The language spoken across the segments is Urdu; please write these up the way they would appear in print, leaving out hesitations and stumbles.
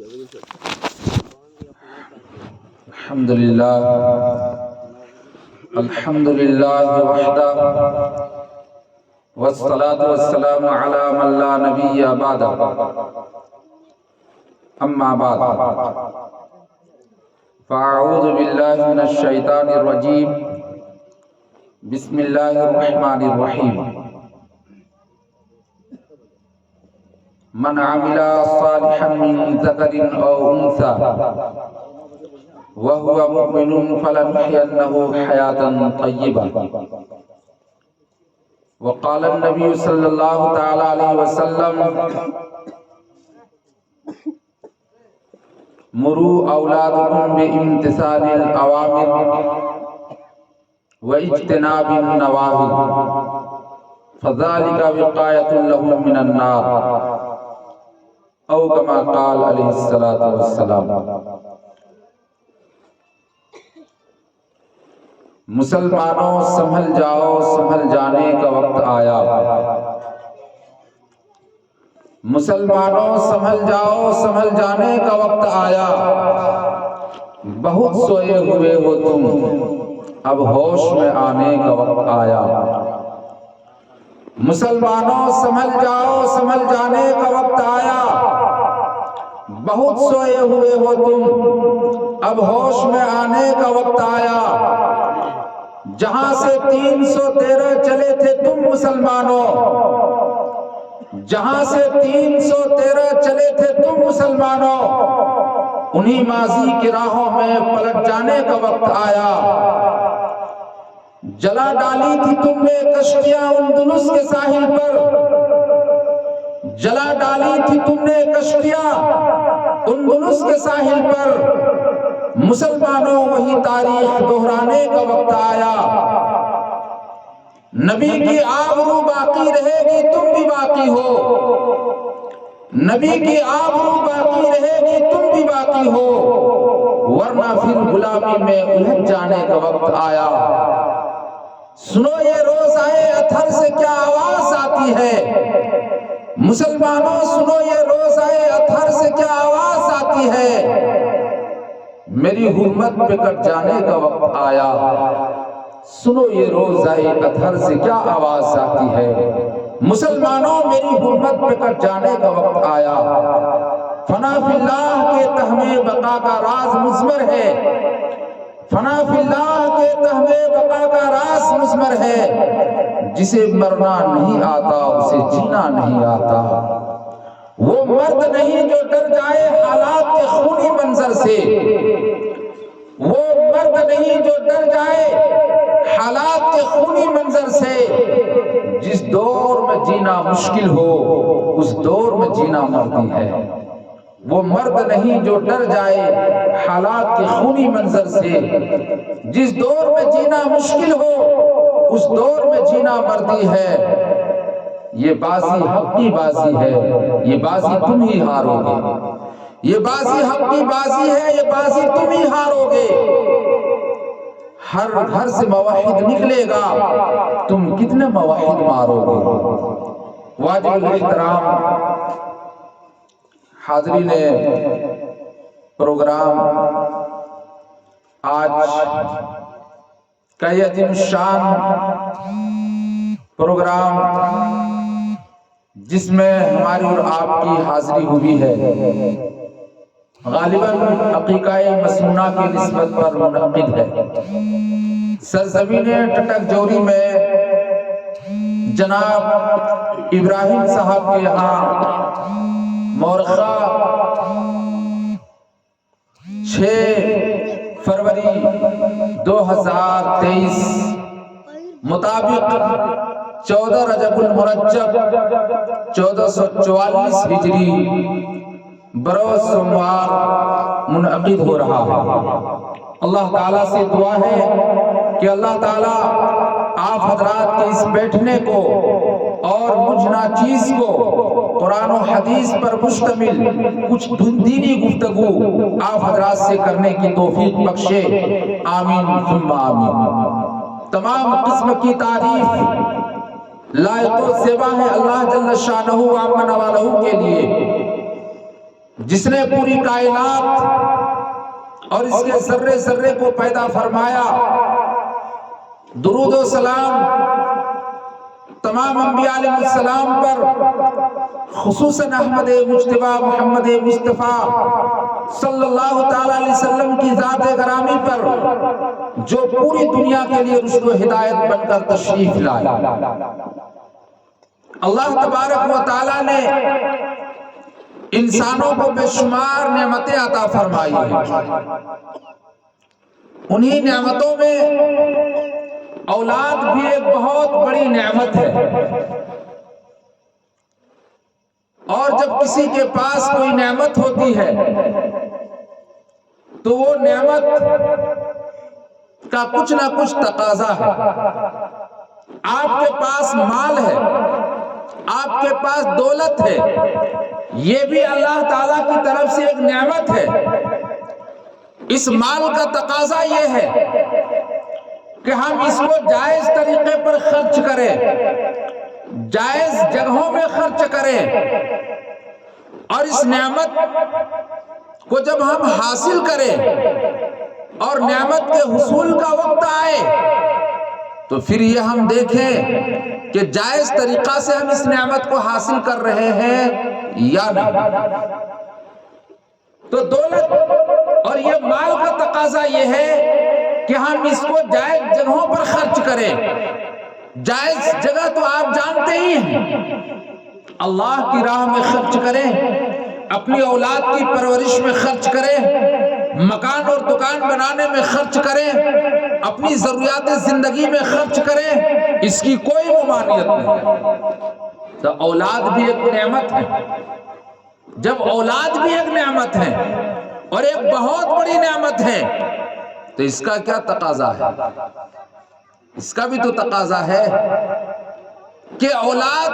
الحمد للہ وحدہ والصلاة والسلام علی من لا نبی بعد اما بعد فاعوذ باللہ من الشیطان الرجیم بسم اللہ الرحمن الرحیم من عمل صالحا من ذکر او انثى وهو مؤمن فلنحيينه حياة طيبة وقال النبي صلى الله تعالى عليه وسلم مروا أولادكم بامتثال الأوامر واجتناب النواهي فذلك وقاية لهم من النار أو كما قال عليه الصلاة والسلام۔ مسلمانوں سنبھل جاؤ، سنبھل جانے کا وقت آیا۔ مسلمانوں سنبھل جاؤ، سنبھل جانے کا وقت آیا۔ بہت سوئے ہوئے ہو تم، اب ہوش میں آنے کا وقت آیا۔ مسلمانوں سنبھل جاؤ، سنبھل جانے کا وقت آیا۔ بہت سوئے ہوئے ہو تم، اب ہوش میں آنے کا وقت آیا۔ جہاں سے 313 چلے تھے تم مسلمانوں، جہاں سے 313 چلے تھے تم مسلمانوں، انہی ماضی کی راہوں میں پلٹ جانے کا وقت آیا۔ جلا ڈالی تھی تم نے کشتیاں اندلس کے ساحل پر، جلا ڈالی تھی تم نے کشتیاں اندلس کے ساحل پر، مسلمانوں وہی تاریخ دہرانے کا وقت آیا۔ نبی کی آبرو باقی رہے گی، تم بھی باقی ہو۔ نبی کی آبرو باقی رہے گی، تم بھی باقی ہو، ورنہ پھر غلامی میں الجھ جانے کا وقت آیا۔ سنو یہ روز آئے اتھر سے کیا آواز آتی ہے، مسلمانوں سنو یہ روز آئے اتھر سے کیا آواز آتی ہے، میری حرمت پہ کٹ جانے کا وقت آیا۔ سنو یہ روز آئے اتھر سے کیا آواز آتی ہے، مسلمانوں میری حرمت پہ کٹ جانے کا وقت آیا۔ فنا فی اللہ کے تہمِ بقا کا راز مضمر ہے، فنا فی اللہ کے تہمِ بقا کا راز مضمر ہے، جسے مرنا نہیں آتا اسے جینا نہیں آتا۔ وہ مرد نہیں جو ڈر جائے حالات کے خونی منظر سے، وہ مرد نہیں جو ڈر جائے حالات کے خونی منظر سے، جس دور میں جینا مشکل ہو اس دور میں جینا مردی ہے۔ وہ مرد نہیں جو ڈر جائے حالات کے خونی منظر سے، جس دور میں جینا مشکل ہو اس دور میں جینا مردی ہے۔ یہ بازی حق کی بازی ہے، یہ بازی تم ہی ہارو گے۔ یہ بازی حق کی بازی ہے، یہ بازی تم ہی ہارو گے۔ ہر گھر سے موحد نکلے گا، تم کتنے موحد مارو گے۔ واجب الاحترام حاضرین پروگرام، آج کا یہ عظیم الشان پروگرام جس میں ہماری اور آپ کی حاضری ہوئی ہے، غالباً عقیقہ مسنونہ کی نسبت پر منعقد ہے۔ سرزمین ٹٹک جوری میں جناب ابراہیم صاحب کے یہاں مورخہ 6 فروری 2023 مطابق 14 رجب المرجب 1444 ہجری بروز سوموار منعقد ہو رہا ہے۔ اللہ تعالیٰ سے دعا ہے کہ اللہ تعالیٰ آپ حضرات کے اس بیٹھنے کو اور مجھ ناچیز کو قرآن و حدیث پر مشتمل کچھ دینی گفتگو آپ حضرات سے کرنے کی توفیق بخشے، آمین ثم آمین۔ تمام قسم کی تعریف لائق و زیبا ہے اللہ جل شانہ و عم نوالہ کے لیے۔ جس نے پوری کائنات اور اس کے ذرے ذرے کو پیدا فرمایا، درود و سلام تمام انبیاء علیہ السلام پر، خصوصاً احمد مجتبیٰ محمد مصطفیٰ صلی اللہ تعالی علیہ وسلم کی ذات گرامی پر، جو پوری دنیا کے لیے رشد و ہدایت بن کر تشریف لائے۔ اللہ تبارک و تعالی نے انسانوں کو بے شمار نعمتیں عطا فرمائی ہیں۔ انہی نعمتوں میں اولاد بھی ایک بہت بڑی نعمت ہے، اور جب کسی کے پاس کوئی نعمت ہوتی ہے تو وہ نعمت کا کچھ نہ کچھ تقاضا ہے۔ آپ کے پاس مال ہے، آپ کے پاس دولت ہے، یہ بھی اللہ تعالیٰ کی طرف سے ایک نعمت ہے۔ اس مال کا تقاضا یہ ہے کہ ہم اس کو جائز طریقے پر خرچ کریں، جائز جگہوں میں خرچ کریں، اور اس نعمت کو جب ہم حاصل کریں اور نعمت کے حصول کا وقت آئے تو پھر یہ ہم دیکھیں کہ جائز طریقہ سے ہم اس نعمت کو حاصل کر رہے ہیں یا نہیں۔ تو دولت اور یہ مال کا تقاضا یہ ہے کہ ہم اس کو جائز جگہوں پر خرچ کریں۔ جائز جگہ تو آپ جانتے ہی ہیں، اللہ کی راہ میں خرچ کریں، اپنی اولاد کی پرورش میں خرچ کریں، مکان اور دکان بنانے میں خرچ کریں، اپنی ضروریات زندگی میں خرچ کریں، اس کی کوئی ممانعت نہیں۔ تو اولاد بھی ایک نعمت ہے۔ جب اولاد بھی ایک نعمت ہے اور ایک بہت بڑی نعمت ہے تو اس کا کیا تقاضا ہے؟ اس کا بھی تو تقاضا ہے کہ اولاد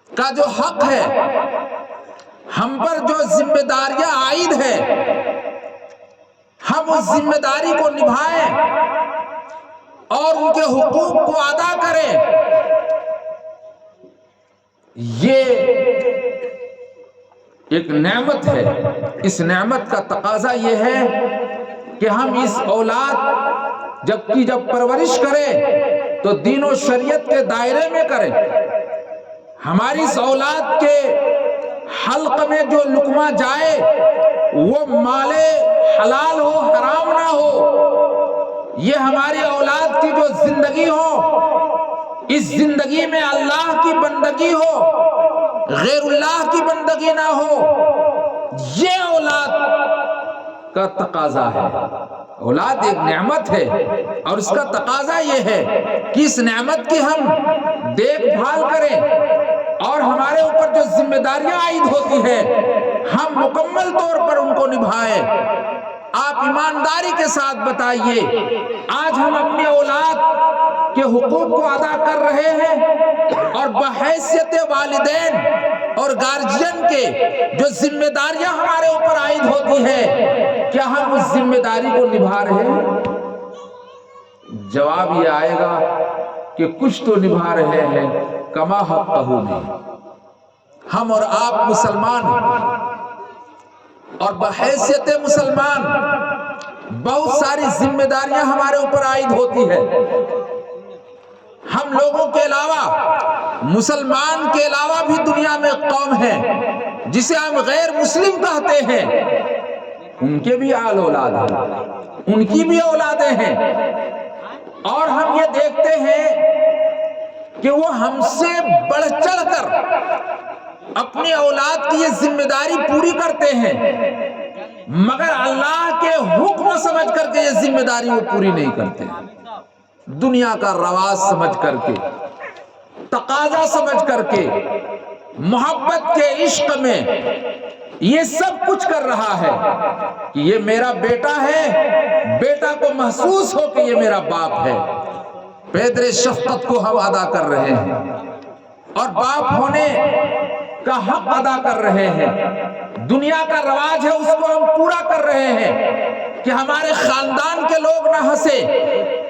کا جو حق ہے، ہم پر جو ذمہ داریاں عائد ہے، ہم اس ذمہ داری کو نبھائیں اور ان کے حقوق کو ادا کریں۔ یہ ایک نعمت ہے۔ اس نعمت کا تقاضا یہ ہے کہ ہم اس اولاد جب پرورش کریں تو دین و شریعت کے دائرے میں کریں۔ ہماری اس اولاد کے حلق میں جو لقمہ جائے وہ مال حلال ہو، حرام نہ ہو۔ یہ ہماری اولاد کی جو زندگی ہو، اس زندگی میں اللہ کی بندگی ہو، غیر اللہ کی بندگی نہ ہو۔ یہ اولاد کا تقاضا ہے۔ اولاد ایک نعمت ہے اور اس کا تقاضا یہ ہے کہ اس نعمت کی ہم دیکھ بھال کریں اور ہمارے اوپر جو ذمہ داریاں عائد ہوتی ہے ہم مکمل طور پر ان کو نبھائیں۔ آپ ایمانداری کے ساتھ بتائیے، آج ہم اپنی اولاد کے حقوق کو ادا کر رہے ہیں اور بحیثیت والدین اور گارجین کے جو ذمہ داریاں ہمارے اوپر عائد ہوتی ہے، کیا ہم اس ذمہ داری کو نبھا رہے ہیں؟ جواب یہ آئے گا کہ کچھ تو نبھا رہے ہیں، کما حقہ نہیں۔ ہم اور آپ مسلمان اور بحیثیت مسلمان بہت ساری ذمہ داریاں ہمارے اوپر عائد ہوتی ہے۔ ہم لوگوں کے علاوہ، مسلمان کے علاوہ بھی دنیا میں قوم ہے جسے ہم غیر مسلم کہتے ہیں، ان کے بھی آل اولاد ہیں، ان کی بھی اولادیں ہیں، اور ہم یہ دیکھتے ہیں کہ وہ ہم سے بڑھ چڑھ کر اپنی اولاد کی یہ ذمہ داری پوری کرتے ہیں، مگر اللہ کے حکم سمجھ کر کے یہ ذمہ داری وہ پوری نہیں کرتے۔ دنیا کا رواج سمجھ کر کے، تقاضا سمجھ کر کے، محبت کے عشق میں یہ سب کچھ کر رہا ہے کہ یہ میرا بیٹا ہے، بیٹا کو محسوس ہو کہ یہ میرا باپ ہے۔ پیدر شفقت کو ہم ادا کر رہے ہیں اور باپ ہونے کا حق ادا کر رہے ہیں۔ دنیا کا رواج ہے، اس کو ہم پورا کر رہے ہیں کہ ہمارے خاندان کے لوگ نہ ہنسے،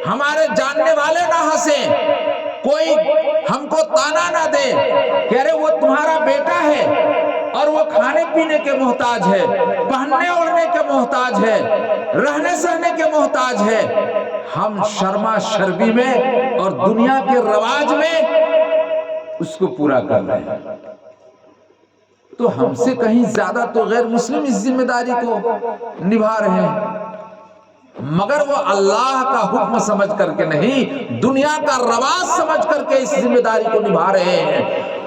ہمارے جاننے والے نہ ہنسیں، کوئی ہم کو تانا نہ دے کہ ارے وہ تمہارا بیٹا ہے اور وہ کھانے پینے کے محتاج ہے، پہننے اوڑھنے کے محتاج ہے، رہنے سہنے کے محتاج ہے، ہم شرما شربی میں اور دنیا کے رواج میں اس کو پورا کر رہے ہیں۔ تو ہم سے کہیں زیادہ تو غیر مسلم اس ذمہ داری کو نبھا رہے ہیں، مگر وہ اللہ کا حکم سمجھ کر کے نہیں، دنیا کا رواج سمجھ کر کے اس ذمہ داری کو نبھا رہے ہیں۔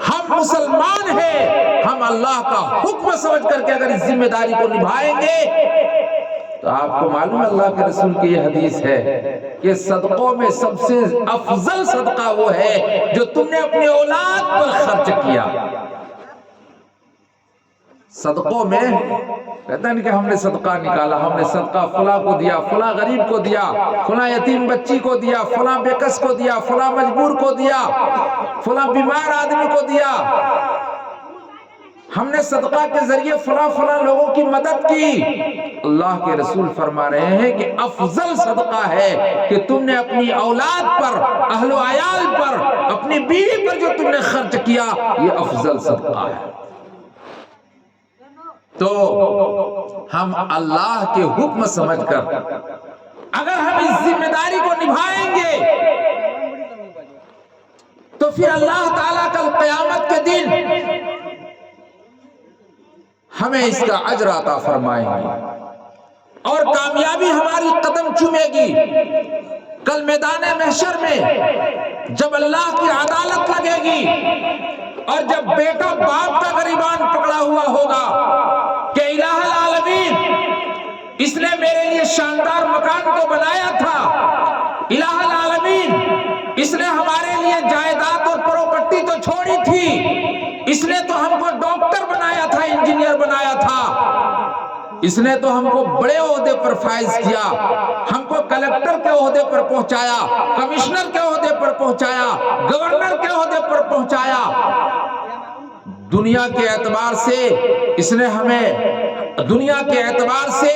ہم مسلمان ہیں، ہم اللہ کا حکم سمجھ کر کے اگر اس ذمہ داری کو نبھائیں گے تو آپ کو معلوم ہے اللہ کے رسول کی یہ حدیث ہے کہ صدقوں میں سب سے افضل صدقہ وہ ہے جو تم نے اپنی اولاد پر خرچ کیا۔ صدقوں میں کہتے ہیں کہ ہم نے صدقہ نکالا، ہم نے صدقہ فلاں کو دیا، فلاں غریب کو دیا، فلاں یتیم بچی کو دیا، فلاں بے کس کو دیا، فلاں مجبور کو دیا، فلاں بیمار آدمی کو دیا، ہم نے صدقہ کے ذریعے فلاں لوگوں کی مدد کی۔ اللہ کے رسول فرما رہے ہیں کہ افضل صدقہ ہے کہ تم نے اپنی اولاد پر، اہل و عیال پر، اپنی بیوی پر جو تم نے خرچ کیا، یہ افضل صدقہ ہے۔ تو ہم اللہ کے حکم سمجھ کر اگر ہم اس ذمہ داری کو نبھائیں گے تو پھر اللہ تعالیٰ کل قیامت کے دن ہمیں اس کا اجر عطا فرمائیں گے اور کامیابی ہماری قدم چومے گی۔ کل میدان محشر میں جب اللہ کی عدالت لگے گی اور جب بیٹا باپ کا گریبان پکڑا ہوا ہوگا کہ الہ العالمین، اس نے میرے لیے شاندار مکان کو بنایا تھا، الہ العالمین، اس نے ہمارے لیے جائیداد اور پراپرٹی تو چھوڑی تھی، اس نے تو ہم کو ڈاکٹر بنایا تھا، انجینئر بنایا تھا، اس نے تو ہم کو بڑے عہدے پر فائز کیا، ہم کو کلکٹر کے عہدے پر پہنچایا، کمشنر کے عہدے پر پہنچایا، گورنر کے عہدے پر پہنچایا۔ دنیا کے اعتبار سے اس نے ہمیں دنیا کے اعتبار سے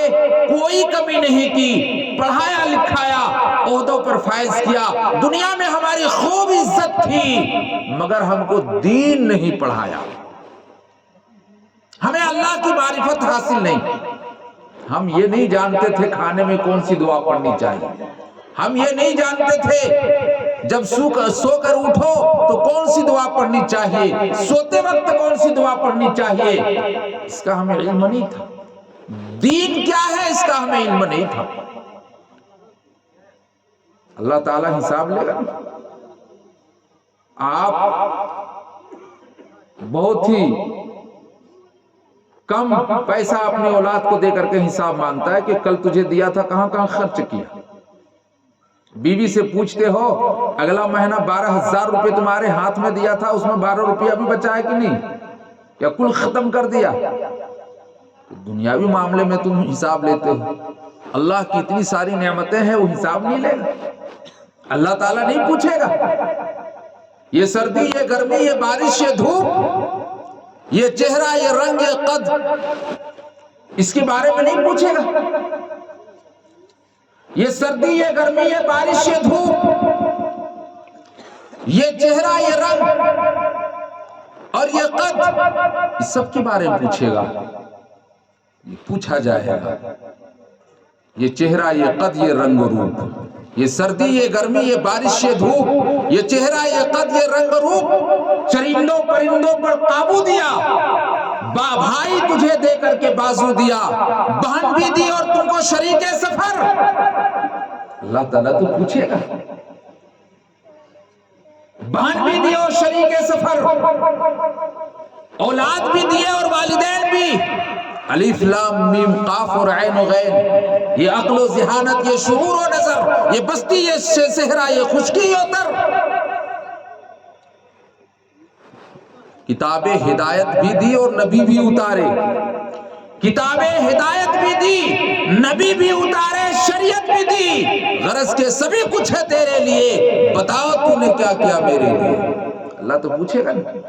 کوئی کمی نہیں کی، پڑھایا لکھایا، عہدوں پر فائز کیا، دنیا میں ہماری خوب عزت تھی، مگر ہم کو دین نہیں پڑھایا، ہمیں اللہ کی معرفت حاصل نہیں۔ ہم یہ نہیں جانتے تھے کھانے میں کون سی دعا پڑھنی چاہیے، ہم یہ نہیں جانتے تھے جب سو کر اٹھو تو کون سی دعا پڑھنی چاہیے، سوتے وقت کون سی دعا پڑھنی چاہیے، اس کا ہمیں علم نہیں تھا۔ دین کیا ہے اس کا ہمیں علم نہیں تھا۔ اللہ تعالیٰ حساب لے گا۔ آپ بہت ہی کم پیسہ اپنی اولاد کو دے کر کے حساب مانگتا ہے کہ کل تجھے دیا تھا کہاں کہاں خرچ کیا۔ بیوی سے پوچھتے ہو اگلا مہینہ 12,000 روپے تمہارے ہاتھ میں دیا تھا، اس میں 12 روپیہ بھی بچا ہے کہ نہیں، یا کل ختم کر دیا؟ دنیاوی معاملے میں تم حساب لیتے ہو، اللہ کی اتنی ساری نعمتیں ہیں، وہ حساب نہیں لے گا، اللہ تعالیٰ نہیں پوچھے گا۔ یہ سردی، یہ گرمی، یہ بارش، یہ دھوپ، یہ چہرہ، یہ رنگ، یہ قد، اس کے بارے میں نہیں پوچھے گا۔ یہ سردی، یہ گرمی، یہ بارش، یہ دھوپ، یہ چہرہ، یہ رنگ اور یہ قد، اس سب کے بارے میں پوچھے گا، یہ پوچھا جائے گا۔ یہ چہرہ، یہ قد، یہ رنگ و روپ، یہ سردی، یہ گرمی، یہ بارش، یہ دھوپ، یہ چہرہ، یہ قد، یہ رنگ و روپ، چرندوں پرندوں پر قابو دیا، بھائی تجھے دے کر کے بازو دیا، بہن بھی دی اور تم کو شریک سفر۔ اللہ تعالیٰ تو پوچھے گا، بہن بھی دی اور شریک سفر، اولاد بھی دیے اور والدین بھی، الف لام میم قاف اور عین و غین، یہ عقل و ذہانت، یہ شعور و نظر، یہ بستی، یہ صحرا، یہ خشکی و تر، کتاب ہدایت بھی دی اور نبی بھی اتارے، کتاب ہدایت بھی دی، نبی بھی اتارے، شریعت بھی دی، غرض کے سبھی کچھ ہے تیرے لیے، بتاؤ تو نے کیا کیا میرے لیے۔ اللہ تو پوچھے گا نہیں،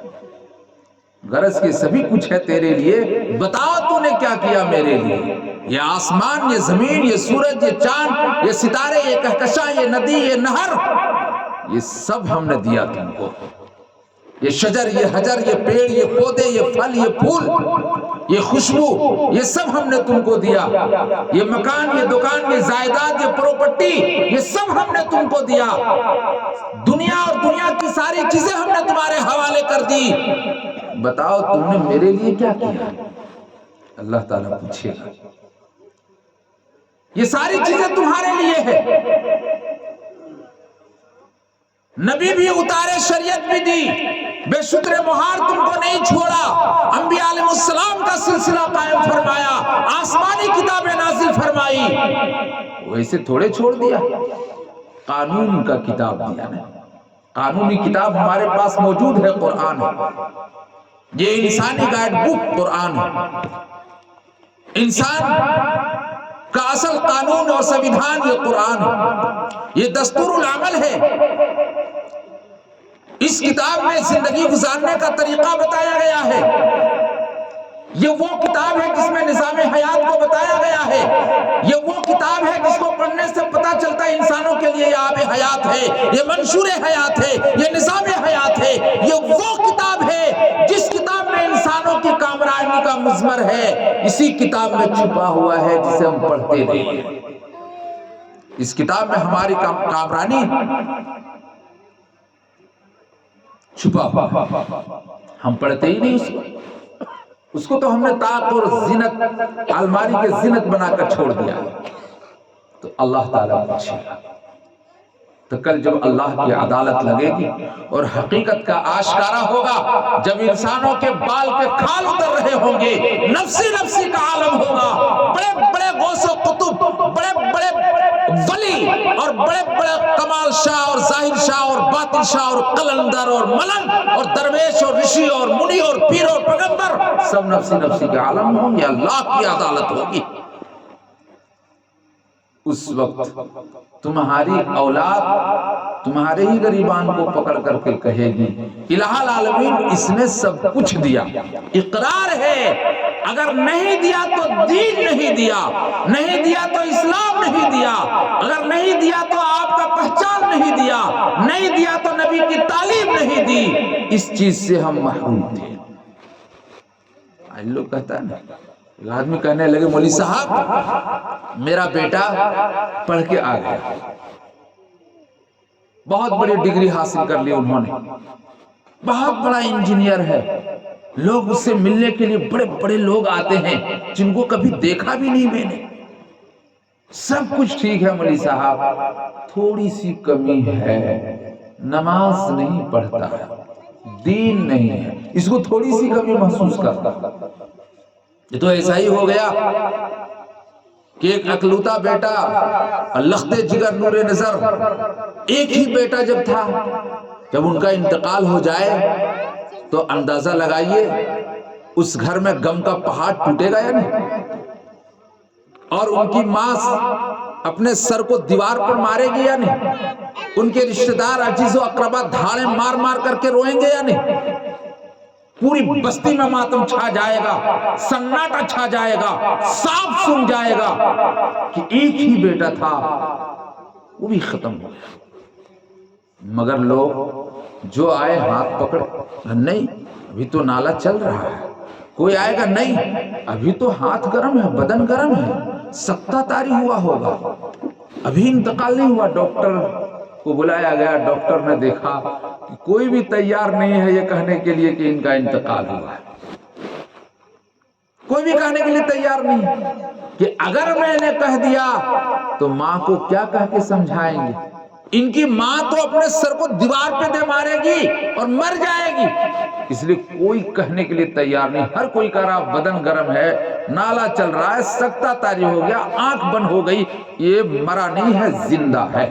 غرض کے سبھی کچھ ہے تیرے لیے، بتاؤ تو نے کیا کیا میرے لیے۔ یہ آسمان، یہ زمین، یہ سورج، یہ چاند، یہ ستارے، یہ کہکشاں، یہ ندی، یہ نہر، یہ سب ہم نے دیا تم کو۔ یہ شجر، یہ حجر، یہ پیڑ، یہ پودے، یہ پھل، یہ پھول، یہ خوشبو، یہ سب ہم نے تم کو دیا. یہ مکان، یہ دکان، یہ جائیداد، یہ پراپرٹی، یہ سب ہم نے تم کو دیا. دنیا اور دنیا کی ساری چیزیں ہم نے تمہارے حوالے کر دی. بتاؤ تم نے میرے لیے کیا کیا؟ اللہ تعالیٰ پوچھے گا. یہ ساری چیزیں تمہارے لیے ہے. نبی بھی اتارے، شریعت بھی دی، بے شکر مہار تم کو نہیں چھوڑا. انبیاء علیہ السلام کا سلسلہ قائم فرمایا، آسمانی کتابیں نازل فرمائی. ویسے تھوڑے چھوڑ دیا، قانون کا کتاب دیا نا. قانونی کتاب ہمارے پاس موجود ہے، قرآن ہے. یہ انسانی گائیڈ بک قرآن ہے. انسان کا اصل قانون اور سنویدھان یہ قرآن ہے. یہ دستور العمل ہے. اس کتاب میں زندگی گزارنے کا طریقہ بتایا گیا ہے. یہ وہ کتاب ہے جس میں نظام حیات کو بتایا گیا ہے. یہ وہ کتاب ہے جس کو پڑھنے سے پتہ چلتا ہے انسانوں کے لیے یہ آب حیات ہے، یہ منشور حیات ہے، یہ نظام حیات ہے. یہ وہ کتاب ہے جس کتاب میں انسانوں کی کامرانی کا مضمر ہے. اسی کتاب میں چھپا ہوا ہے جسے ہم پڑھتے نہیں ہیں. اس کتاب میں ہماری کامرانی چھپا ہوا، ہم پڑھتے ہی نہیں اس کو تو ہم نے طاق اور زینت، الماری کے زینت بنا کر چھوڑ دیا. تو اللہ تعالیٰ پوچھے گا. تو کل جب اللہ کی عدالت لگے گی اور حقیقت کا آشکارا ہوگا، جب انسانوں کے بال کے کھال اتر رہے ہوں گے، نفسی نفسی کا عالم ہوگا. بڑے بڑے غوث و قطب، بڑے بڑے ولی اور بڑے بڑے کمال شاہ اور ظاہر شاہ اور باطن شاہ اور قلندر اور ملنگ اور درویش اور رشی اور منی اور پیر اور پیغمبر سب نفسی نفسی کے عالم ہوں گے. اللہ کی عدالت ہوگی. اس وقت تمہاری اولاد تمہارے ہی غریبان کو پکڑ کر کے کہے گی الہ العالمین اس نے سب کچھ دیا. اقرار ہے، اگر نہیں دیا تو دین نہیں دیا، نہیں دیا تو اسلام نہیں دیا، اگر نہیں دیا تو آپ کا پہچان نہیں دیا، نہیں دیا تو نبی کی تعلیم نہیں دی. اس چیز سے ہم محروم تھے. آج لوگ کہتا ہے نا، ایک آدمی کہنے لگے مولوی صاحب میرا بیٹا پڑھ کے آ گیا، بہت بڑی ڈگری حاصل کر لی انہوں نے، بہت بڑا انجینئر ہے، لوگ اس سے ملنے کے لیے بڑے بڑے لوگ آتے ہیں جن کو کبھی دیکھا بھی نہیں میں نے. سب کچھ ٹھیک ہے مولوی صاحب، تھوڑی سی کمی ہے، نماز نہیں پڑھتا ہے، دین نہیں ہے. اس کو تھوڑی سی کمی محسوس کرتا. یہ تو ایسا ہی ہو گیا کہ ایک اکلوتا بیٹا، لخت جگر نور نظر، ایک ہی بیٹا جب تھا، جب ان کا انتقال ہو جائے تو اندازہ لگائیے اس گھر میں غم کا پہاڑ ٹوٹے گا یا نہیں. اور ان کی ماں اپنے سر کو دیوار پر مارے گی یا نہیں. ان کے رشتہ دار عزیز و اقربا دھاڑیں مار مار کر کے روئیں گے یا نہیں. پوری بستی میں ماتم چھا جائے گا، سناٹا چھا جائے گا، سانپ سن جائے گا کہ ایک ہی بیٹا تھا وہ بھی ختم ہو گیا. مگر لوگ جو آئے ہاتھ پکڑ، نہیں ابھی تو نالا چل رہا ہے. کوئی آئے گا، نہیں ابھی تو ہاتھ گرم ہے، بدن گرم ہے، سکتہ تاری ہوا ہوگا، ابھی انتقال نہیں ہوا. ڈاکٹر کو بلایا گیا، ڈاکٹر نے دیکھا کہ کوئی بھی تیار نہیں ہے یہ کہنے کے لیے کہ ان کا انتقال ہوا ہے. کوئی بھی کہنے کے لیے تیار نہیں کہ اگر میں نے کہہ دیا تو ماں کو کیا کہہ کے سمجھائیں گے. ان کی ماں تو اپنے سر کو دیوار پہ دے مارے گی اور مر جائے گی. اس لیے کوئی کہنے کے لیے تیار نہیں. ہر کوئی کہہ رہا بدن گرم ہے، نالا چل رہا ہے، سکتہ تاری ہو گیا، آنکھ بند ہو گئی، یہ مرا نہیں ہے، زندہ ہے.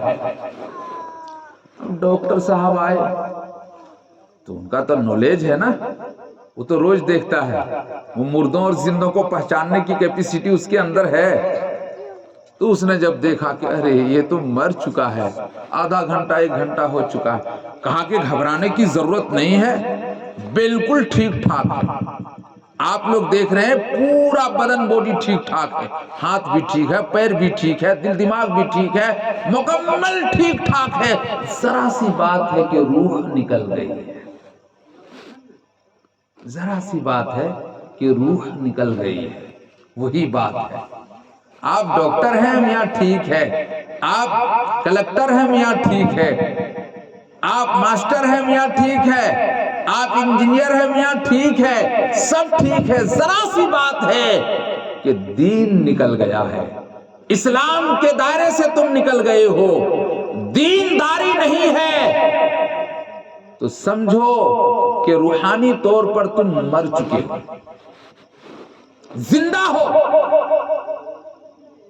ڈاکٹر صاحب آئے تو ان کا تو نالج ہے نا، وہ تو روز دیکھتا ہے، وہ مردوں اور زندوں کو پہچاننے کی کیپیسٹی اس کے اندر ہے. تو اس نے جب دیکھا کہ ارے یہ تو مر چکا ہے، آدھا گھنٹہ ایک گھنٹہ ہو چکا ہے، کہا کہ گھبرانے کی ضرورت نہیں ہے، بالکل ٹھیک ٹھاک ہے. آپ لوگ دیکھ رہے ہیں پورا بدن باڈی ٹھیک ٹھاک ہے، ہاتھ بھی ٹھیک ہے، پیر بھی ٹھیک ہے، دل دماغ بھی ٹھیک ہے، مکمل ٹھیک ٹھاک ہے. ذرا سی بات ہے کہ روح نکل گئی ہے. ذرا سی بات ہے کہ روح نکل گئی ہے، وہی بات ہے۔ آپ ڈاکٹر ہیں میاں ٹھیک ہے، آپ کلکٹر ہیں میاں ٹھیک ہے، آپ ماسٹر ہیں میاں ٹھیک ہے، آپ انجینئر ہیں میاں ٹھیک ہے، سب ٹھیک ہے، ذرا سی بات ہے کہ دین نکل گیا ہے، اسلام کے دائرے سے تم نکل گئے ہو، دین داری نہیں ہے، تو سمجھو کہ روحانی طور پر تم مر چکے ہو، زندہ ہو،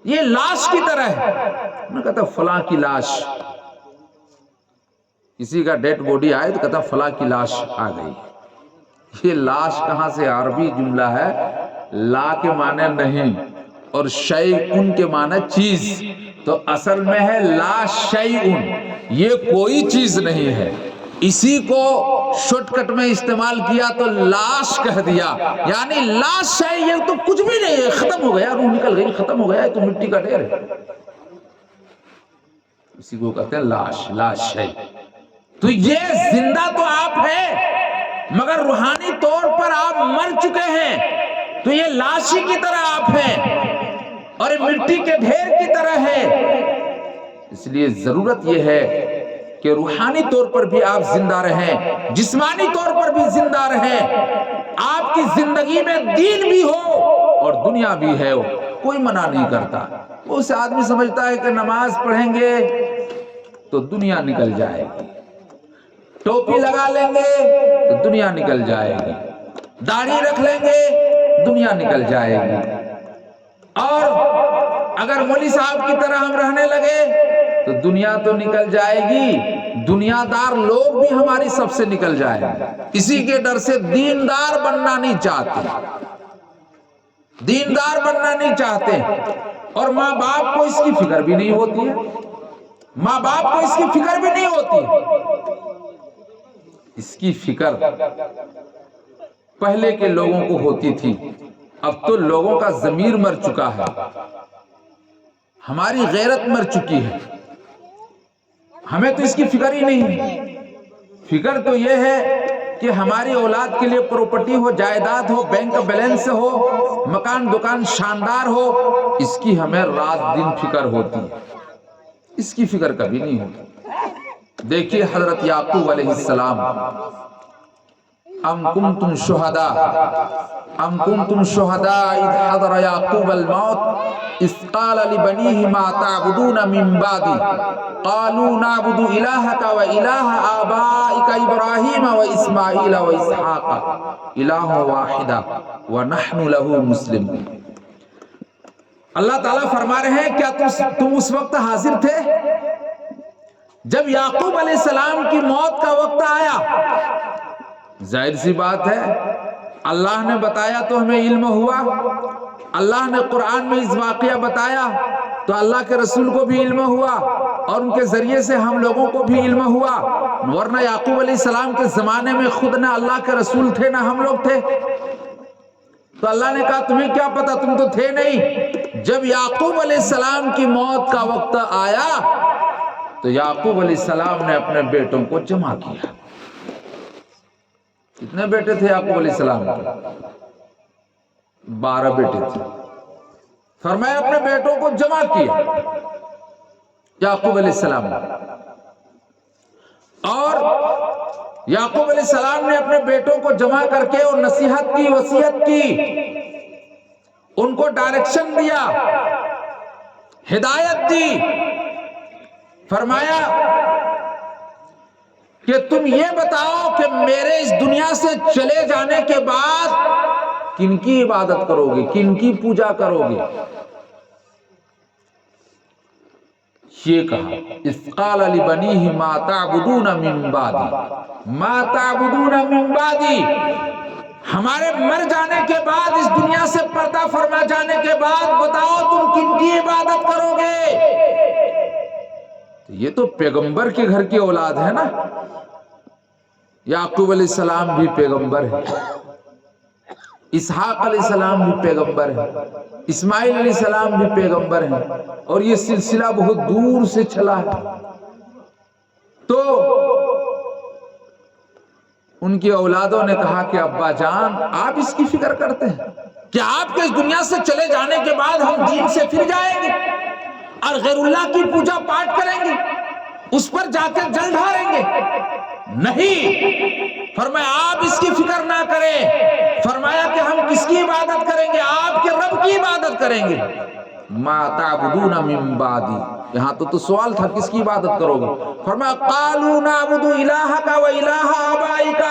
یہ لاش کی طرح ہے۔ میں کہتا فلاں کی لاش، کسی کا ڈیڈ باڈی آئے تو کہتا فلاں کی لاش آ گئی۔ یہ لاش کہاں سے؟ عربی جملہ ہے، لا کے معنی نہیں اور شیء کے معنی چیز، تو اصل میں ہے لا شیء، یہ کوئی چیز نہیں ہے، اسی کو شارٹ کٹ میں استعمال کیا تو لاش کہہ دیا، یعنی لا شیء، یہ تو کچھ بھی نہیں ہے، ختم ہو گیا، روح نکل گئی، ختم ہو گیا، یہ تو مٹی کا ڈھیر ہے، اسی کو کہتے ہیں لاش، لا شیء۔ تو یہ زندہ تو آپ ہیں مگر روحانی طور پر آپ مر چکے ہیں، تو یہ لاشی کی طرح آپ ہیں اور یہ مٹی کے ڈھیر کی طرح ہے۔ اس لیے ضرورت یہ ہے کہ روحانی طور پر بھی آپ زندہ رہیں، جسمانی طور پر بھی زندہ رہیں، آپ کی زندگی میں دین بھی ہو اور دنیا بھی ہے، کوئی منع نہیں کرتا۔ وہ اسے آدمی سمجھتا ہے کہ نماز پڑھیں گے تو دنیا نکل جائے گی، ٹوپی لگا لیں گے تو دنیا نکل جائے گی، داڑھی رکھ لیں گے دنیا نکل جائے گی، اور اگر مولوی صاحب کی طرح ہم رہنے لگے تو دنیا تو نکل جائے گی، دنیا دار لوگ بھی ہماری سب سے نکل جائیں گے، اسی کے ڈر سے دیندار بننا نہیں چاہتے، دیندار بننا نہیں چاہتے، اور ماں باپ کو اس کی فکر بھی نہیں ہوتی ہے، ماں باپ کو اس کی فکر بھی نہیں ہوتی، اس کی فکر پہلے کے لوگوں کو ہوتی تھی، اب تو لوگوں کا ضمیر مر چکا ہے، ہماری غیرت مر چکی ہے، ہمیں تو اس کی فکر ہی نہیں ہے۔ فکر تو یہ ہے کہ ہماری اولاد کے لیے پراپرٹی ہو، جائیداد ہو، بینک بیلنس ہو، مکان دکان شاندار ہو، اس کی ہمیں رات دن فکر ہوتی ہے، اس کی فکر کبھی نہیں ہوتی۔ دیکھیے حضرت یعقوب علیہ السلام، ام کنتم شہداء اذ حضر یعقوب الموت اذ قال لبنیہ ما تعبدون من بعدی قالوا نعبد الہک و الہ آبائک ابراہیم و اسماعیل و اسحاق الہ واحدا ونحن له مسلمون۔ اللہ تعالیٰ فرما رہے ہیں کیا تم اس وقت حاضر تھے جب یعقوب علیہ السلام کی موت کا وقت آیا؟ ظاہر سی بات ہے، اللہ نے بتایا تو ہمیں علم ہوا، اللہ نے قرآن میں اس واقعہ بتایا تو اللہ کے رسول کو بھی علم ہوا اور ان کے ذریعے سے ہم لوگوں کو بھی علم ہوا، ورنہ یعقوب علیہ السلام کے زمانے میں خود نہ اللہ کے رسول تھے نہ ہم لوگ تھے، تو اللہ نے کہا تمہیں کیا پتا، تم تو تھے نہیں۔ جب یعقوب علیہ السلام کی موت کا وقت آیا تو یعقوب علیہ السلام نے اپنے بیٹوں کو جمع کیا۔ کتنے بیٹے تھے یعقوب علیہ السلام کے؟ 12 بیٹے تھے۔ فرمایا اپنے بیٹوں کو جمع کیا یعقوب علیہ السلام نے، اور یعقوب علیہ السلام نے اپنے بیٹوں کو جمع کر کے اور نصیحت کی، وصیت کی، ان کو ڈائریکشن دیا، ہدایت دی، فرمایا کہ تم یہ بتاؤ کہ میرے اس دنیا سے چلے جانے کے بعد کن کی عبادت کرو گے، کن کی پوجا کرو گے؟ یہ کہا اذ قال لبنیہ ما تعبدون من بعدی، ما تعبدون من بعدی، ہمارے مر جانے کے بعد، اس دنیا سے پردہ فرما جانے کے بعد بتاؤ تم کن کی عبادت کرو گے؟ یہ تو پیغمبر کے گھر کی اولاد ہے نا، یعقوب علیہ السلام بھی پیغمبر ہے، اسحاق علیہ السلام بھی پیغمبر ہے، اسماعیل علیہ السلام بھی پیغمبر ہیں، اور یہ سلسلہ بہت دور سے چلا ہے۔ تو ان کی اولادوں نے کہا کہ ابا جان آپ اس کی فکر کرتے ہیں کہ آپ کے اس دنیا سے چلے جانے کے بعد ہم دین سے پھر جائیں گے اور غیر اللہ کی پوجا پاٹ کریں گے، اس پر جا کے جل ڈھاریں گے؟ نہیں، فرمایا آپ اس کی فکر نہ کریں، فرمایا کہ ہم کس کی عبادت کریں گے؟ آپ کے رب کی عبادت کریں گے۔ ما تعبدون من بعدی، یہاں تو سوال تھا کس کی عبادت کرو گے؟ فرمایا قالوا نعبد الہک و الہ آبائک،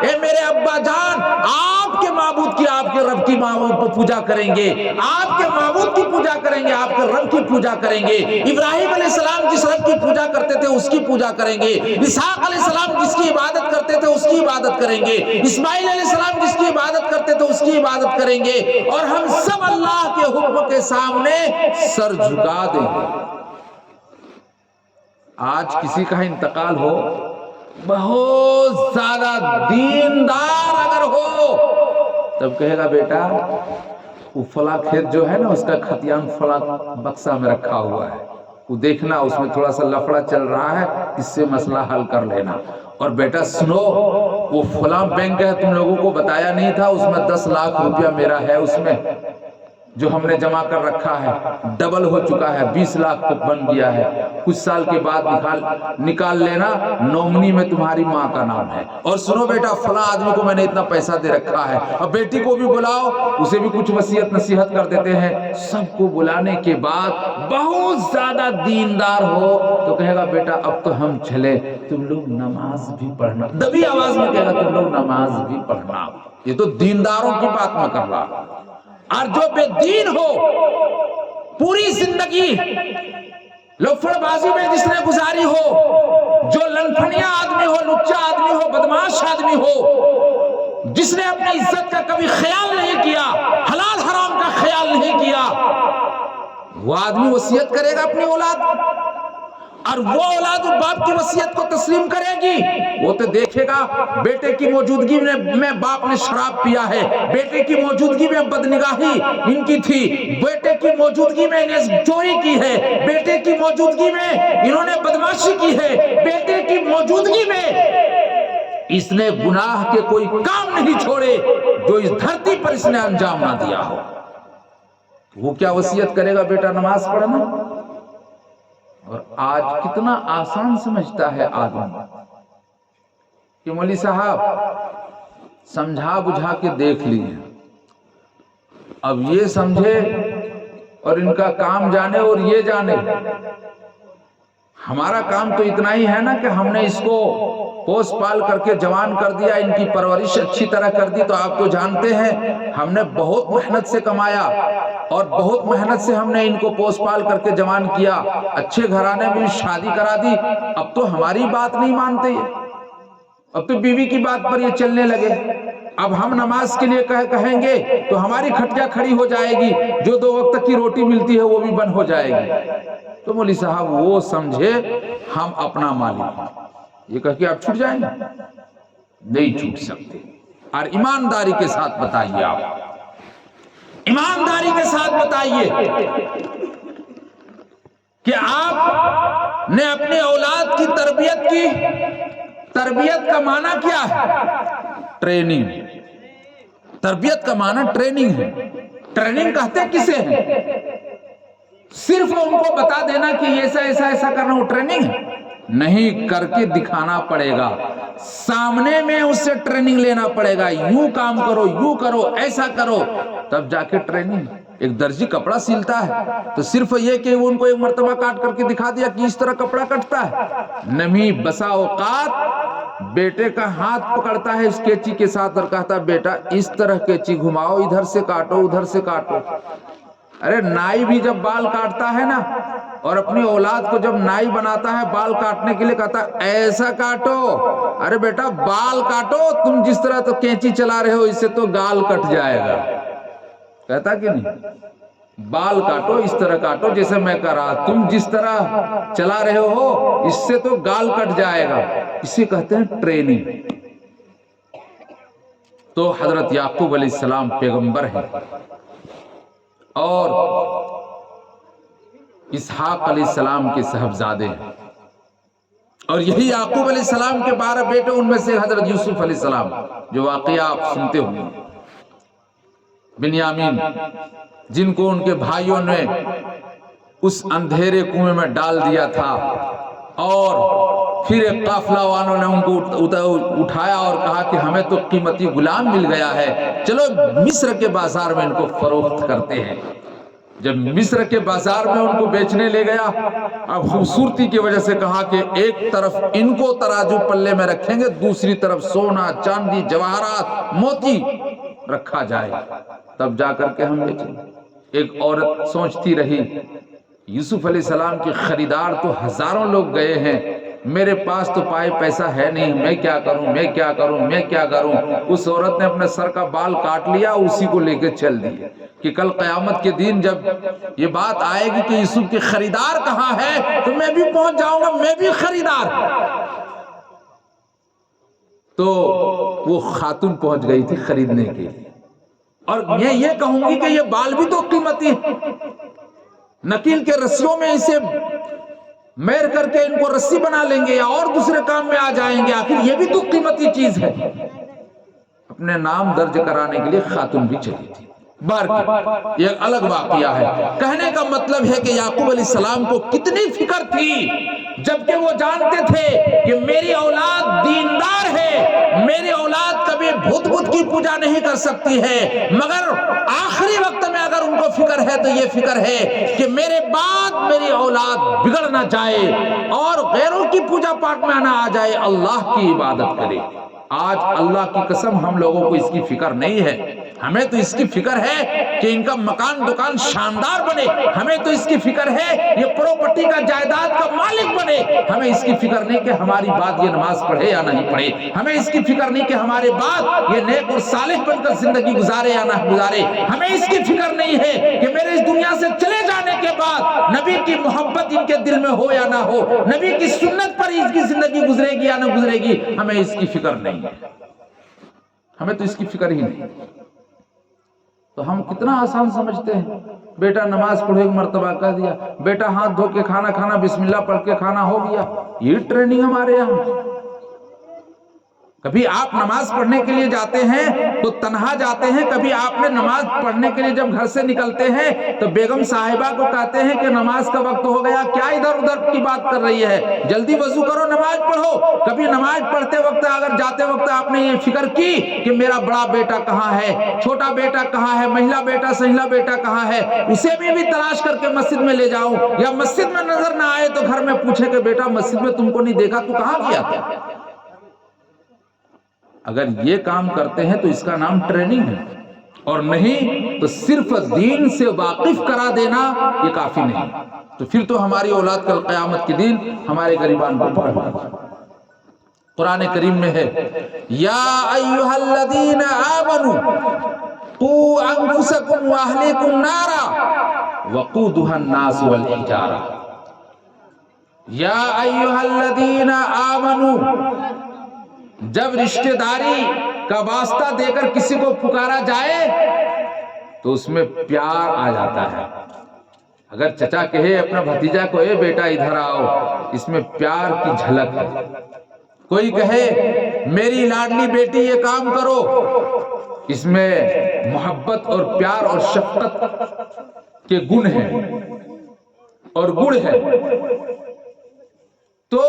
اے میرے ابا جان آپ کے معبود کی، آپ کے رب کی معبود کو پوجا کریں گے، آپ کے معبود کی پوجا کریں گے، آپ کے رب کی پوجا کریں گے۔ ابراہیم علیہ السلام جس رب کی پوجا کرتے تھے اس کی پوجا کریں گے، اسحاق علیہ السلام جس کی عبادت کرتے تھے اس کی عبادت کریں گے، اسماعیل علیہ السلام جس کی عبادت کرتے تھے اس کی عبادت کریں گے، اور ہم سب اللہ کے حکم کے سامنے سر جھکا دیں گے۔ آج کسی کا انتقال ہو، بہت زیادہ دیندار اگر ہو، تب کہے گا بیٹا وہ فلاں کھیت جو ہے نا اس کا کھتیان فلاں بکسہ میں رکھا ہوا ہے، وہ دیکھنا اس میں تھوڑا سا لفڑا چل رہا ہے، اس سے مسئلہ حل کر لینا۔ اور بیٹا سنو وہ فلاں بینک ہے تم لوگوں کو بتایا نہیں تھا، اس میں 10 لاکھ روپیہ میرا ہے، اس میں جو ہم نے جمع کر رکھا ہے ڈبل ہو چکا ہے، 20 لاکھ تک بن گیا ہے، کچھ سال کے بعد نکال لینا، نومنی میں تمہاری ماں کا نام ہے، اور سنو بیٹا فلاں آدمی کو میں نے اتنا پیسہ دے رکھا ہے، اور بیٹی کو بھی بلاؤ اسے بھی کچھ وصیت نصیحت کر دیتے ہیں۔ سب کو بلانے کے بعد بہت زیادہ دیندار ہو تو کہے گا بیٹا اب تو ہم چلے، تم لوگ نماز بھی پڑھنا، دبی آواز میں کہے گا تم لوگ نماز بھی پڑھنا۔ یہ تو دینداروں کی بات میں کر رہا۔ اور جو بے دین ہو، پوری زندگی لفڑ بازی میں جس نے گزاری ہو، جو لنفنیا آدمی ہو، لچا آدمی ہو، بدماش آدمی ہو، جس نے اپنی عزت کا کبھی خیال نہیں کیا، حلال حرام کا خیال نہیں کیا، وہ آدمی وصیت کرے گا اپنی اولاد، اور وہ اولاد باپ کی وصیت کو تسلیم کرے گی؟ وہ تو دیکھے گا بیٹے کی موجودگی میں باپ نے شراب پیا ہے، بیٹے کی موجودگی میں بدنگاہی ان کی تھی، بیٹے کی موجودگی میں انہیں چوری کی ہے، بیٹے کی موجودگی میں انہوں نے بدماشی کی ہے، بیٹے کی موجودگی میں اس نے گناہ کے کوئی کام نہیں چھوڑے جو اس دھرتی پر اس نے انجام نہ دیا ہو۔ وہ کیا وصیت کرے گا؟ بیٹا نماز پڑھنا۔ اور آج کتنا آسان سمجھتا ہے آدمی کہ مولوی صاحب سمجھا بجھا کے دیکھ لیے، اب یہ سمجھے اور ان کا کام جانے اور یہ جانے۔ ہمارا کام تو اتنا ہی ہے نا کہ ہم نے اس کو پوس پال کر کے جوان کر دیا، ان کی پرورش اچھی طرح کر دی، تو آپ تو جانتے ہیں ہم نے بہت محنت سے کمایا اور بہت محنت سے ہم نے ان کو پوس پال کر کے جوان کیا، اچھے گھرانے میں شادی کرا دی، اب تو ہماری بات نہیں مانتے، اب تو بیوی کی بات پر یہ چلنے لگے، اب ہم نماز کے لیے کہیں گے تو ہماری کھٹیا کھڑی ہو جائے گی، جو 2 وقت کی روٹی ملتی ہے وہ بھی بند ہو جائے گی۔ تو مولوی صاحب وہ سمجھے ہم اپنا مالک ہیں، یہ کہہ کے آپ چھوٹ جائیں گے؟ نہیں چھوٹ سکتے۔ اور ایمانداری کے ساتھ بتائیے، آپ ایمانداری کے ساتھ بتائیے کہ آپ نے اپنے اولاد کی تربیت کی۔ تربیت کا معنی کیا ہے؟ ٹریننگ۔ تربیت کا معنی ٹریننگ ہے۔ ٹریننگ کہتے کسے ہیں؟ صرف ان کو بتا دینا کہ ایسا ایسا ایسا کرنا وہ ٹریننگ ہے؟ نہیں، کر کے دکھانا پڑے گا، سامنے میں اس سے ٹریننگ لینا پڑے گا، یوں کام کرو، یوں کرو، ایسا کرو، تب جا کے ٹریننگ۔ ایک درجی کپڑا سلتا ہے تو صرف یہ کہ وہ ان کو ایک مرتبہ کاٹ کر کے دکھا دیا کہ اس طرح کپڑا کٹتا ہے؟ نہیں، بسا اوقات بیٹے کا ہاتھ پکڑتا ہے اس کینچی کے ساتھ اور کہتا ہے بیٹا اس طرح کینچی گھماؤ، ادھر سے کاٹو، ادھر سے کاٹو۔ ارے نائی بھی جب بال کاٹتا ہے نا، اور اپنی اولاد کو جب نائی بناتا ہے بال کاٹنے کے لیے کہتا ہے ایسا کاٹو۔ ارے بیٹا بال کاٹو، تم جس طرح تو کینچی چلا رہے ہو اس سے تو گال کٹ جائے گا، کہتا کہ نہیں؟ بال کاٹو، اس طرح کاٹو جیسے میں کر رہا، تم جس طرح چلا رہے ہو اس سے تو گال کٹ جائے گا، اسے کہتے ہیں ٹریننگ۔ تو حضرت یعقوب علیہ السلام پیغمبر ہیں، اور اسحاق علیہ السلام کے صاحبزادے ہیں، اور یہی یعقوب علیہ السلام کے 12 بیٹے، ان میں سے حضرت یوسف علیہ السلام، جو واقعہ آپ سنتے ہوں، بنیامین، جن کو ان کے بھائیوں نے اس اندھیرے کنویں میں ڈال دیا تھا، اور پھر ایک قافلہ والوں نے ان کو اٹھایا اور کہا کہ ہمیں تو قیمتی غلام مل گیا ہے، چلو مصر کے بازار میں ان کو فروخت کرتے ہیں۔ جب مصر کے بازار میں ان کو بیچنے لے گیا، اب خوبصورتی کی وجہ سے کہا کہ ایک طرف ان کو ترازو پلے میں رکھیں گے، دوسری طرف سونا، چاندی، جواہرات، موتی رکھا جائے، تب جا کر کے ہم بیچیں۔ ایک عورت سوچتی رہی، یوسف علیہ السلام کے خریدار تو ہزاروں لوگ گئے ہیں، میرے پاس تو پائے پیسہ ہے نہیں، میں کیا کروں، میں کیا کروں، میں کیا کروں۔ اس عورت نے اپنے سر کا بال کاٹ لیا، اسی کو لے کے چل دی کہ کل قیامت کے دن جب یہ بات آئے گی کہ یوسف کے خریدار کہاں ہے تو میں بھی پہنچ جاؤں گا، میں بھی خریدار۔ تو وہ خاتون پہنچ گئی تھی خریدنے کے لیے، اور میں یہ کہوں گی کہ یہ بال بھی تو قیمتی ہے، نکیل کے رسیوں میں اسے میر کر کے ان کو رسی بنا لیں گے یا اور دوسرے کام میں آ جائیں گے، آخر یہ بھی تو قیمتی چیز ہے۔ اپنے نام درج کرانے کے لیے خاتون بھی چلی تھی، یہ ایک الگ واقعہ ہے۔ کہنے کا مطلب ہے کہ یعقوب علیہ السلام کو کتنی فکر تھی، جبکہ وہ جانتے تھے کہ میری اولاد دیندار ہے، میری اولاد کبھی بت کی پوجا نہیں کر سکتی ہے، مگر آخری وقت میں اگر ان کو فکر ہے تو یہ فکر ہے کہ میرے بعد میری اولاد بگڑ نہ جائے اور غیروں کی پوجا پاٹ میں نہ آ جائے، اللہ کی عبادت کرے۔ آج اللہ کی قسم ہم لوگوں کو اس کی فکر نہیں ہے، ہمیں تو اس کی فکر ہے کہ ان کا مکان دکان شاندار بنے، ہمیں تو اس کی فکر ہے یہ پراپرٹی کا جائیداد کا مالک بنے، ہمیں اس کی فکر نہیں کہ ہماری بات یہ نماز پڑھے یا نہیں پڑھے، ہمیں اس کی فکر نہیں کہ ہمارے بعد یہ نیک اور صالح بن کر زندگی گزارے یا نہ گزارے، ہمیں اس کی فکر نہیں ہے کہ میرے اس دنیا سے چلے جانے کے بعد نبی کی محبت ان کے دل میں ہو یا نہ ہو، نبی کی سنت پر اس کی زندگی گزرے گی یا نہ گزرے گی، ہمیں اس کی فکر نہیں ہے، ہمیں تو اس کی فکر ہی نہیں۔ تو ہم کتنا آسان سمجھتے ہیں، بیٹا نماز پڑھو ایک مرتبہ کہہ دیا، بیٹا ہاتھ دھو کے کھانا کھانا، بسم اللہ پڑھ کے کھانا ہو گیا، یہ ٹریننگ ہمارے یہاں۔ کبھی آپ نماز پڑھنے کے لیے جاتے ہیں تو تنہا جاتے ہیں، کبھی آپ نے نماز پڑھنے کے لیے جب گھر سے نکلتے ہیں تو بیگم صاحبہ کو کہتے ہیں کہ نماز کا وقت ہو گیا، کیا ادھر ادھر کی بات کر رہی ہے، جلدی وضو کرو نماز پڑھو۔ کبھی نماز پڑھتے وقت اگر جاتے وقت آپ نے یہ فکر کی کہ میرا بڑا بیٹا کہاں ہے، چھوٹا بیٹا کہاں ہے، مہلا بیٹا سہلا بیٹا کہاں ہے، اسے بھی تلاش کر کے مسجد میں لے جاؤں، یا مسجد میں نظر نہ آئے تو گھر میں پوچھے کہ بیٹا مسجد میں تم کو نہیں دیکھا، تو کہاں گیا تھا؟ اگر یہ کام کرتے ہیں تو اس کا نام ٹریننگ ہے، اور نہیں تو صرف دین سے واقف کرا دینا یہ کافی نہیں، تو پھر تو ہماری اولاد کل قیامت کے دن ہمارے غریبان کو پکڑ۔ قرآن کریم میں ہے یا ایھا الذین آمنوا قوا انفسکم واہلیکم نارا وقودھا الناس والحجارہ، یا ایھا الذین آمنوا، جب رشتہ داری کا واسطہ دے کر کسی کو پکارا جائے تو اس میں پیار آ جاتا ہے۔ اگر چچا کہے اپنا بھتیجا کو اے بیٹا ادھر آؤ، اس میں پیار کی جھلک ہے۔ کوئی کہے میری لاڈلی بیٹی یہ کام کرو، اس میں محبت اور پیار اور شفقت کے گن ہیں اور گڑ ہے۔ تو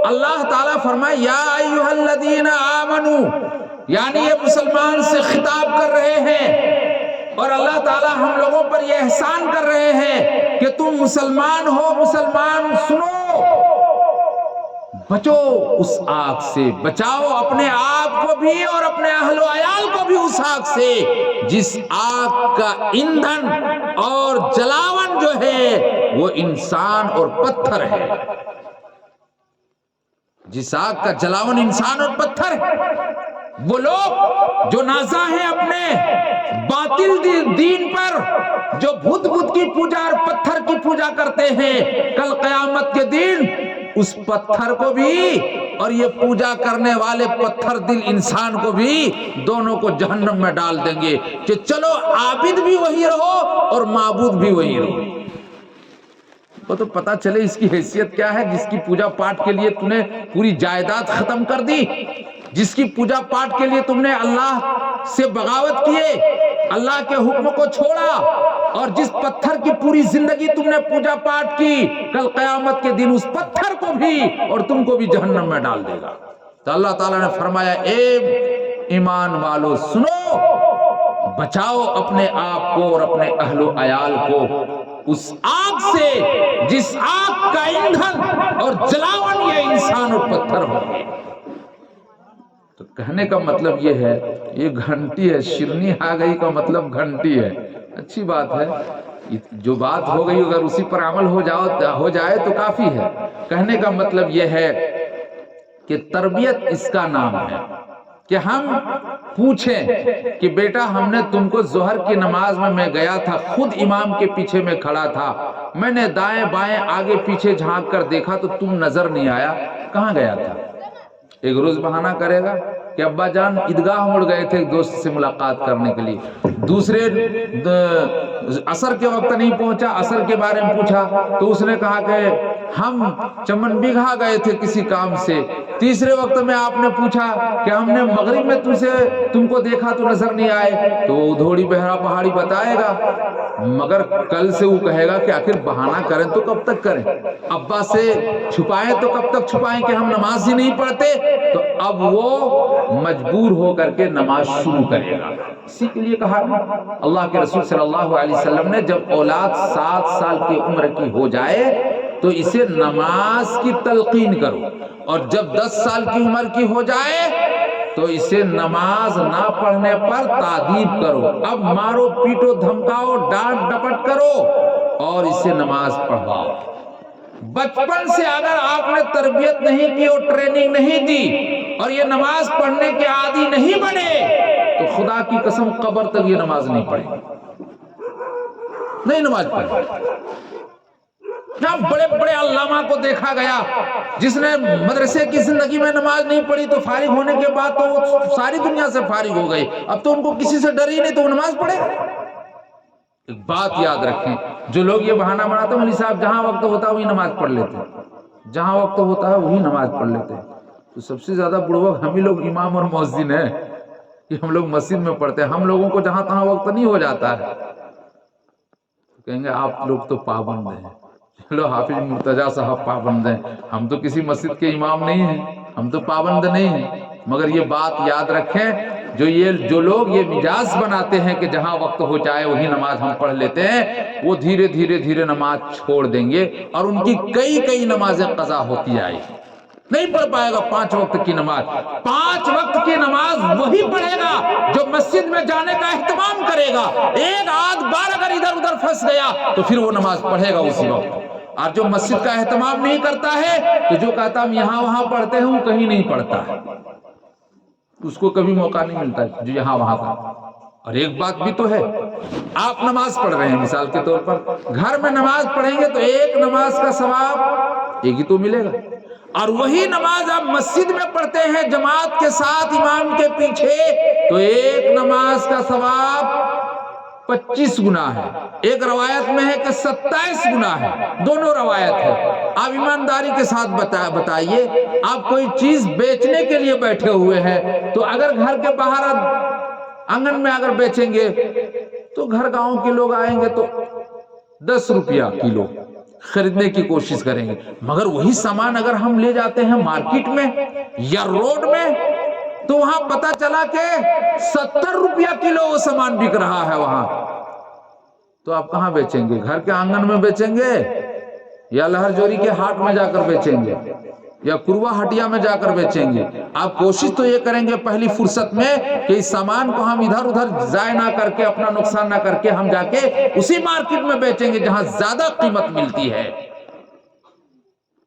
اللہ تعالیٰ فرمائے یا ایھا الذین آمنو، یعنی یہ مسلمان سے خطاب کر رہے ہیں، اور اللہ تعالیٰ ہم لوگوں پر یہ احسان کر رہے ہیں کہ تم مسلمان ہو، مسلمان سنو، بچو اس آگ سے، بچاؤ اپنے آپ کو بھی اور اپنے اہل و عیال کو بھی اس آگ سے جس آگ کا ایندھن اور جلاون جو ہے وہ انسان اور پتھر ہے، جس آگ کا جلاون انسان اور پتھر ہے۔ وہ لوگ جو نازاں ہیں اپنے باطل دین پر، جو بت کی پوجا اور پتھر کی پوجا کرتے ہیں، کل قیامت کے دن اس پتھر کو بھی اور یہ پوجا کرنے والے پتھر دل انسان کو بھی دونوں کو جہنم میں ڈال دیں گے کہ چلو عابد بھی وہی رہو اور معبود بھی وہی رہو۔ وہ تو پتا چلے اس کی حیثیت کیا ہے، جس کی پوجا پاٹ کے لیے تم نے پوری جائیداد ختم کر دی، جس کی پوجا پاٹ کے لیے تم نے اللہ سے بغاوت کیے، اللہ کے حکم کو چھوڑا، اور جس پتھر کی پوری زندگی تم نے پوجا پاٹ کی، کل قیامت کے دن اس پتھر کو بھی اور تم کو بھی جہنم میں ڈال دے گا۔ تو اللہ تعالیٰ نے فرمایا اے ایمان والو سنو، بچاؤ اپنے آپ کو اور اپنے اہل و عیال کو اس آگ سے جس آگ کا ایندھن اور جلاون یہ انسان اور پتھر ہوں گے۔ تو کہنے کا مطلب یہ ہے، یہ گھنٹی ہے، شرنی آ گئی کا مطلب گھنٹی ہے، اچھی بات ہے، جو بات ہو گئی اگر اسی پر عمل ہو جائے تو کافی ہے۔ کہنے کا مطلب یہ ہے کہ تربیت اس کا نام ہے کہ ہم پوچھیں کہ بیٹا ہم نے تم کو ظہر کی نماز میں گیا تھا، خود امام کے پیچھے میں کھڑا تھا، میں نے دائیں بائیں آگے پیچھے جھانک کر دیکھا تو تم نظر نہیں آیا، کہاں گیا تھا؟ ایک روز بہانہ کرے گا کہ ابا جان عیدگاہ مڑ گئے تھے ایک دوست سے ملاقات کرنے کے لیے، دوسرے عصر کے وقت نہیں پہنچا، عصر کے بارے میں پوچھا تو اس نے کہا کہ ہم چمن بیگھا گئے تھے کسی کام سے، تیسرے وقت میں آپ نے پوچھا کہ ہم نے مغرب میں تم کو دیکھا تو نظر نہیں آئے، تو وہ دھوڑی بہرا پہاڑی بتائے گا، مگر کل سے وہ کہے گا کہ آخر بہانہ کریں تو کب تک کریں، ابا سے چھپائیں تو کب تک چھپائیں کہ ہم نماز ہی نہیں پڑھتے، تو اب وہ مجبور ہو کر کے نماز شروع کرے گا۔ اسی کے لیے کہا اللہ کے رسول صلی اللہ علیہ وسلم نے جب اولاد 7 سال کی عمر کی ہو جائے تو اسے نماز کی تلقین کرو، اور جب 10 سال کی عمر کی ہو جائے تو اسے نماز نہ پڑھنے پر تادیب کرو، اب مارو پیٹو دھمکاؤ ڈانٹ ڈپٹ کرو اور اسے نماز پڑھواؤ۔ بچپن سے اگر آپ نے تربیت نہیں کی اور ٹریننگ نہیں دی اور یہ نماز پڑھنے کے عادی نہیں بنے تو خدا کی قسم قبر تک یہ نماز نہیں پڑھے، نہیں نماز پڑھے۔ جہاں بڑے بڑے علامہ کو دیکھا گیا جس نے مدرسے کی زندگی میں نماز نہیں پڑھی تو فارغ ہونے کے بعد تو وہ ساری دنیا سے فارغ ہو گئی، اب تو ان کو کسی سے ڈر ہی نہیں تو وہ نماز پڑھے۔ ایک بات یاد رکھیں، جو لوگ یہ بہانہ بناتے ہیں مولوی صاحب جہاں وقت ہوتا ہے وہی نماز پڑھ لیتے ہیں، جہاں وقت ہوتا ہے وہی نماز پڑھ لیتے ہیں، تو سب سے زیادہ بڑوک ہم ہی لوگ امام اور مؤذن ہیں کہ ہم لوگ مسجد میں پڑھتے ہیں۔ ہم لوگوں کو جہاں تہاں وقت نہیں ہو جاتا ہے تو کہیں گے آپ لوگ تو پابند ہیں، چلو حافظ مرتضیٰ صاحب پابند ہیں، ہم تو کسی مسجد کے امام نہیں ہیں، ہم تو پابند نہیں ہیں۔ مگر یہ بات یاد رکھیں، جو لوگ یہ مجاز بناتے ہیں کہ جہاں وقت ہو جائے وہی نماز ہم پڑھ لیتے ہیں، وہ دھیرے دھیرے نماز چھوڑ دیں گے اور ان کی کئی نمازیں قضا ہوتی آئے گی، نہیں پڑھ پائے گا 5 وقت کی نماز۔ 5 وقت کی نماز وہی پڑھے گا جو مسجد میں جانے کا اہتمام کرے گا، ایک آدھ بار اگر ادھر ادھر پھنس گیا تو پھر وہ نماز پڑھے گا اسی وقت۔ اور جو مسجد کا اہتمام نہیں کرتا ہے تو جو کہتا ہم یہاں وہاں پڑھتے ہیں وہ کہیں نہیں پڑھتا ہے، اس کو کبھی موقع نہیں ملتا جو یہاں وہاں کا۔ اور ایک بات بھی تو ہے، آپ نماز پڑھ رہے ہیں مثال کے طور پر، گھر میں نماز پڑھیں گے تو ایک نماز کا ثواب ایک ہی تو ملے گا، اور وہی نماز آپ مسجد میں پڑھتے ہیں جماعت کے ساتھ امام کے پیچھے تو ایک نماز کا ثواب 25 گنا ہے، ایک روایت میں ہے کہ 27 گنا ہے، دونوں روایت ہے۔ آپ ایمانداری کے ساتھ بتائیے، آپ کوئی چیز بیچنے کے لیے بیٹھے ہوئے ہیں تو اگر گھر کے باہر آنگن میں اگر بیچیں گے تو گھر گاؤں کے لوگ آئیں گے تو 10 روپیہ کلو خریدنے کی کوشش کریں گے، مگر وہی سامان اگر ہم لے جاتے ہیں مارکیٹ میں یا روڈ میں تو وہاں پتا چلا کہ 70 روپیہ کلو وہ سامان بک رہا ہے وہاں، تو آپ کہاں بیچیں گے؟ گھر کے آنگن میں بیچیں گے یا لہر جوری کے ہاٹ میں جا کر بیچیں گے یا کروا ہٹیا میں جا کر بیچیں گے؟ آپ کوشش تو یہ کریں گے پہلی فرصت میں کہ اس سامان کو ہم ادھر ادھر ضائع نہ کر کے، اپنا نقصان نہ کر کے ہم جا کے اسی مارکیٹ میں بیچیں گے جہاں زیادہ قیمت ملتی ہے۔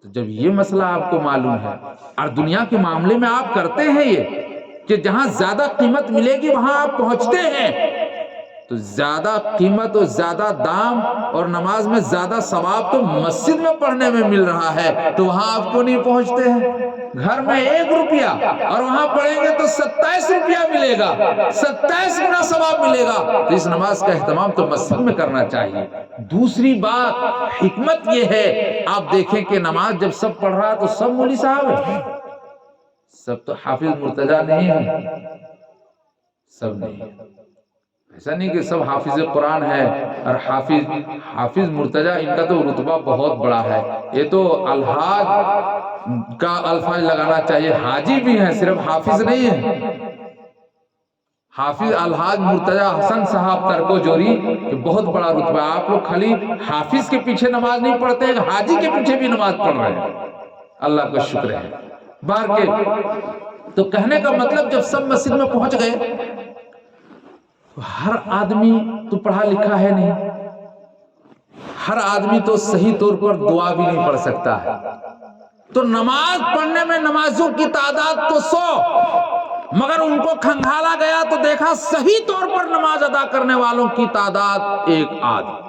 تو جب یہ مسئلہ آپ کو معلوم ہے اور دنیا کے معاملے میں آپ کرتے ہیں یہ کہ جہاں زیادہ قیمت ملے گی وہاں آپ پہنچتے ہیں، تو زیادہ قیمت اور زیادہ دام اور نماز میں زیادہ ثواب تو مسجد میں پڑھنے میں مل رہا ہے، تو وہاں آپ کو نہیں پہنچتے ہیں؟ گھر میں 1 روپیہ اور وہاں پڑھیں گے تو 27 روپیہ ملے گا، 27 گنا ثواب ملے گا۔ تو اس نماز کا اہتمام تو مسجد میں کرنا چاہیے۔ دوسری بات حکمت یہ ہے، آپ دیکھیں کہ نماز جب سب پڑھ رہا تو سب مولوی صاحب ہیں، سب تو حافظ مرتضیٰ نہیں ہیں، سب نہیں، ایسا نہیں کہ سب حافظ قرآن ہے اور حافظ مرتضیٰ ان کا تو رتبہ بہت بڑا ہے، یہ تو الحاج کا الفاظ لگانا چاہیے، حاجی بھی ہیں، صرف حافظ نہیں ہیں۔ حافظ الحاج مرتضیٰ حسن صاحب ترکو جوری، یہ بہت بڑا رتبہ ہے۔ آپ لوگ خالی حافظ کے پیچھے نماز نہیں پڑھتے، حاجی کے پیچھے بھی نماز پڑھ رہے ہیں، اللہ کا شکر ہے۔ باہر کے تو کہنے کا مطلب جب سب مسجد میں پہنچ گئے، ہر آدمی تو پڑھا لکھا ہے نہیں، ہر آدمی تو صحیح طور پر دعا بھی نہیں پڑھ سکتا ہے، تو نماز پڑھنے میں نمازوں کی تعداد تو 100، مگر ان کو کھنگالا گیا تو دیکھا صحیح طور پر نماز ادا کرنے والوں کی تعداد 1 آدمی۔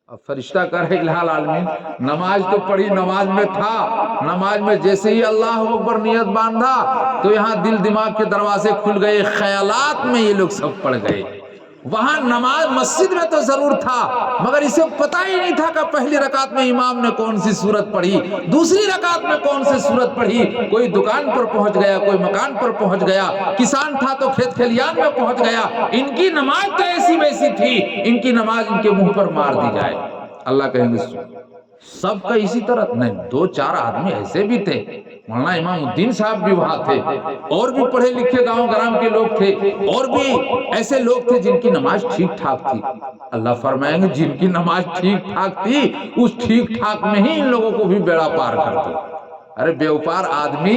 اب فرشتہ کر رہے الہ العالمین، نماز تو پڑھی، نماز میں تھا، نماز میں جیسے ہی اللہ اکبر نیت باندھا تو یہاں دل دماغ کے دروازے کھل گئے، خیالات میں یہ لوگ سب پڑ گئے۔ وہاں نماز مسجد میں تو ضرور تھا، مگر اسے پتہ ہی نہیں تھا کہ پہلی رکعت میں امام نے کون سی سورت پڑھی، دوسری رکعت میں کون سی سورت پڑھی۔ کوئی دکان پر پہنچ گیا، کوئی مکان پر پہنچ گیا، کسان تھا تو کھیت کھلیان میں پہنچ گیا۔ ان کی نماز تو ایسی ویسی تھی، ان کی نماز ان کے منہ پر مار دی جائے۔ اللہ کہیں گے سب کا اسی طرح نہیں، 2-4 آدمی ایسے بھی تھے، مولانا امام الدین صاحب بھی وہاں تھے، اور بھی پڑھے لکھے گاؤں گرام کے لوگ تھے، اور بھی ایسے لوگ تھے جن کی نماز ٹھیک ٹھاک تھی۔ اللہ فرمائیں گے جن کی نماز ٹھیک ٹھاک تھی، اس ٹھیک ٹھاک میں ہی ان لوگوں کو بھی بیڑا پار کر دو۔ ارے بیوپار آدمی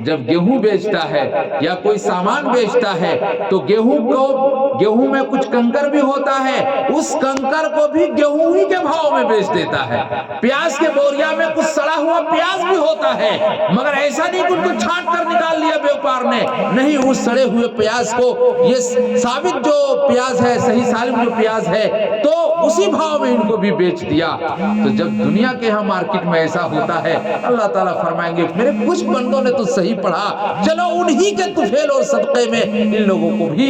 جب گیہوں بیچتا ہے یا کوئی سامان بیچتا ہے تو گیہوں میں کچھ کنکر بھی ہوتا ہے، اس کنکر کو بھی گیہوں ہی کے بھاؤ میں بیچ دیتا ہے۔ پیاز کے بوریا میں کچھ سڑا ہوا پیاز بھی ہوتا ہے، مگر ایسا نہیں کہ ان کو چھانٹ کر نکال لیا بیوپار نے، نہیں، اس سڑے ہوئے پیاز کو یہ ثابت جو پیاز ہے، صحیح سالم جو پیاز ہے، تو اسی بھاؤ میں ان کو بھی بیچ دیا۔ تو جب دنیا کے ہاں مارکیٹ میں ایسا ہوتا ہے، اللہ تعالیٰ فرمائیں گے میرے کچھ بندوں نے تو صحیح پڑھا، چلو انہی کے طفیل اور صدقے میں ان لوگوں کو بھی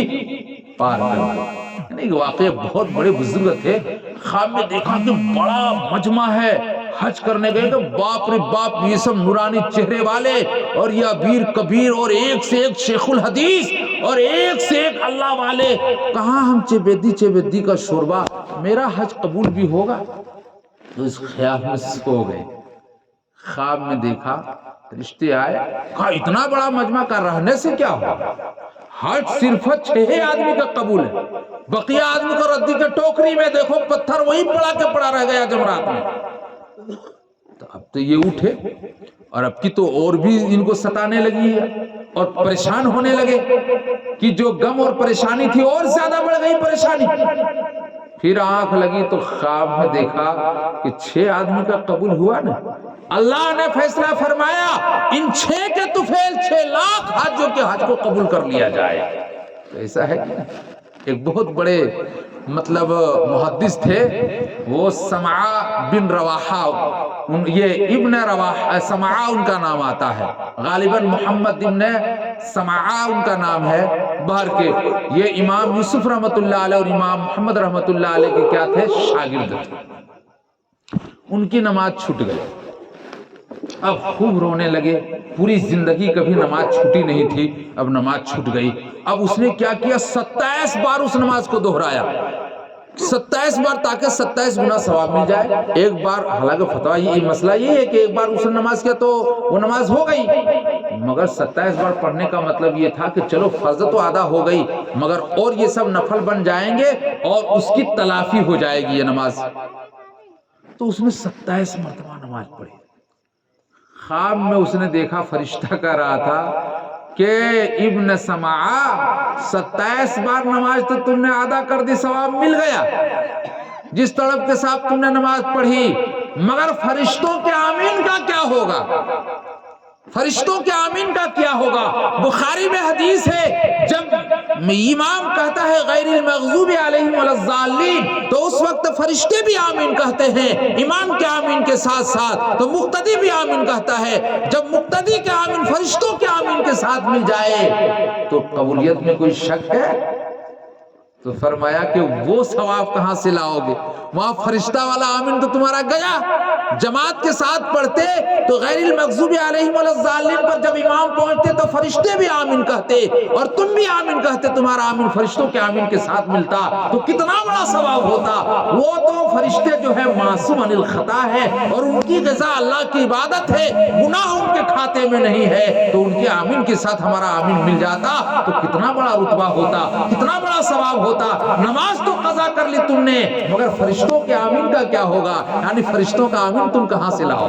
پار کر دو۔ یعنی واقعی بہت بڑے بزرگ تھے۔ خواب میں دیکھا کہ بڑا مجمع ہے، حج کرنے گئے تو باپ رے باپ، یہ سب نورانی چہرے والے اور یہ ابیر کبیر اور ایک سے ایک شیخ الحدیث اور ایک سے ایک اللہ والے، کہاں ہم چیبیدی کا شوربہ، میرا حج قبول بھی ہوگا؟ تو اس خیال میں سو گئے۔ خواب میں دیکھا، رشتے آئے، کہا اتنا بڑا مجمع کا رہنے سے کیا ہوگا، حج صرف 6 آدمی کا قبول ہے، بقیہ آدمی کو ردی کے ٹوکری میں دیکھو پتھر وہی پڑا کے پڑا رہ گیا جمرات میں۔ تو اب تو یہ اٹھے اور اب کی تو اور بھی ان کو ستانے لگی ہے اور پریشان ہونے لگے کہ جو غم اور پریشانی تھی اور زیادہ بڑھ گئی پریشانی۔ پھر آنکھ لگی تو خواب میں دیکھا کہ 6 آدمی کا قبول ہوا نا، اللہ نے فیصلہ فرمایا ان 6 کے طفیل 6 لاکھ حاجیوں کے حج کو قبول کر لیا جائے۔ تو ایسا ہے کہ ایک بہت بڑے محدث تھے، وہ سمعہ بن رواحہ، یہ ابن رواحہ، سمعہ ان کا نام آتا ہے، غالباً محمد ابن سمعہ ان کا نام ہے۔ باہر کے یہ امام یوسف رحمت اللہ علیہ اور امام محمد رحمت اللہ علیہ کے کیا تھے، شاگرد تھے۔ ان کی نماز چھوٹ گئی، اب خوب رونے لگے، پوری زندگی کبھی نماز چھوٹی نہیں تھی، اب نماز چھوٹ گئی۔ اب اس نے کیا کیا، 27 بار اس نماز کو دہرایا، 27 بار، تاکہ 27 گنا ثواب مل جائے۔ ایک بار، حالانکہ فتویٰ یہ مسئلہ یہ ہے کہ ایک بار اس نے نماز کیا تو وہ نماز ہو گئی، مگر 27 بار پڑھنے کا مطلب یہ تھا کہ چلو فرض تو ادا ہو گئی، مگر اور یہ سب نفل بن جائیں گے اور اس کی تلافی ہو جائے گی یہ نماز۔ تو اس نے 27 مرتبہ نماز پڑھی۔ خواب میں اس نے دیکھا، فرشتہ کہہ رہا تھا کہ ابن سمعہ 27 بار نماز تو تم نے ادا کر دی، ثواب مل گیا جس طلب کے ساتھ تم نے نماز پڑھی، مگر فرشتوں کے آمین کا کیا ہوگا؟ فرشتوں کے آمین کا کیا ہوگا؟ بخاری میں حدیث ہے جب امام کہتا ہے غیر المغضوب علیہم ولا الضالین تو اس وقت فرشتے بھی آمین کہتے ہیں امام کے آمین کے ساتھ ساتھ، تو مقتدی بھی آمین کہتا ہے۔ جب مقتدی کے آمین فرشتوں کے آمین کے ساتھ مل جائے تو قبولیت میں کوئی شک ہے؟ تو فرمایا کہ وہ ثواب کہاں سے لاؤ گے؟ وہاں فرشتہ والا آمین تو تمہارا گیا، جماعت کے ساتھ پڑھتے تو غیر المغضوب علیہم ولا الضالین پر جب امام پہنچتے تو فرشتے بھی آمین کہتے اور تم بھی آمین کہتے، تمہارا آمین فرشتوں کے آمین کے ساتھ ملتا تو کتنا بڑا ثواب ہوتا۔ وہ تو فرشتے جو ہے معصوم عن الخطا ہے اور ان کی غذا اللہ کی عبادت ہے، گناہ ان کے کھاتے میں نہیں ہے، تو ان کے آمین کے ساتھ ہمارا آمین مل جاتا تو کتنا بڑا رتبہ ہوتا، کتنا بڑا ثواب ہوتا۔ نماز تو قضا کر لی تم نے، مگر فرشتوں کے آمین کا کیا ہوگا؟ یعنی فرشتوں کا آمین تم کہاں سے لاؤ؟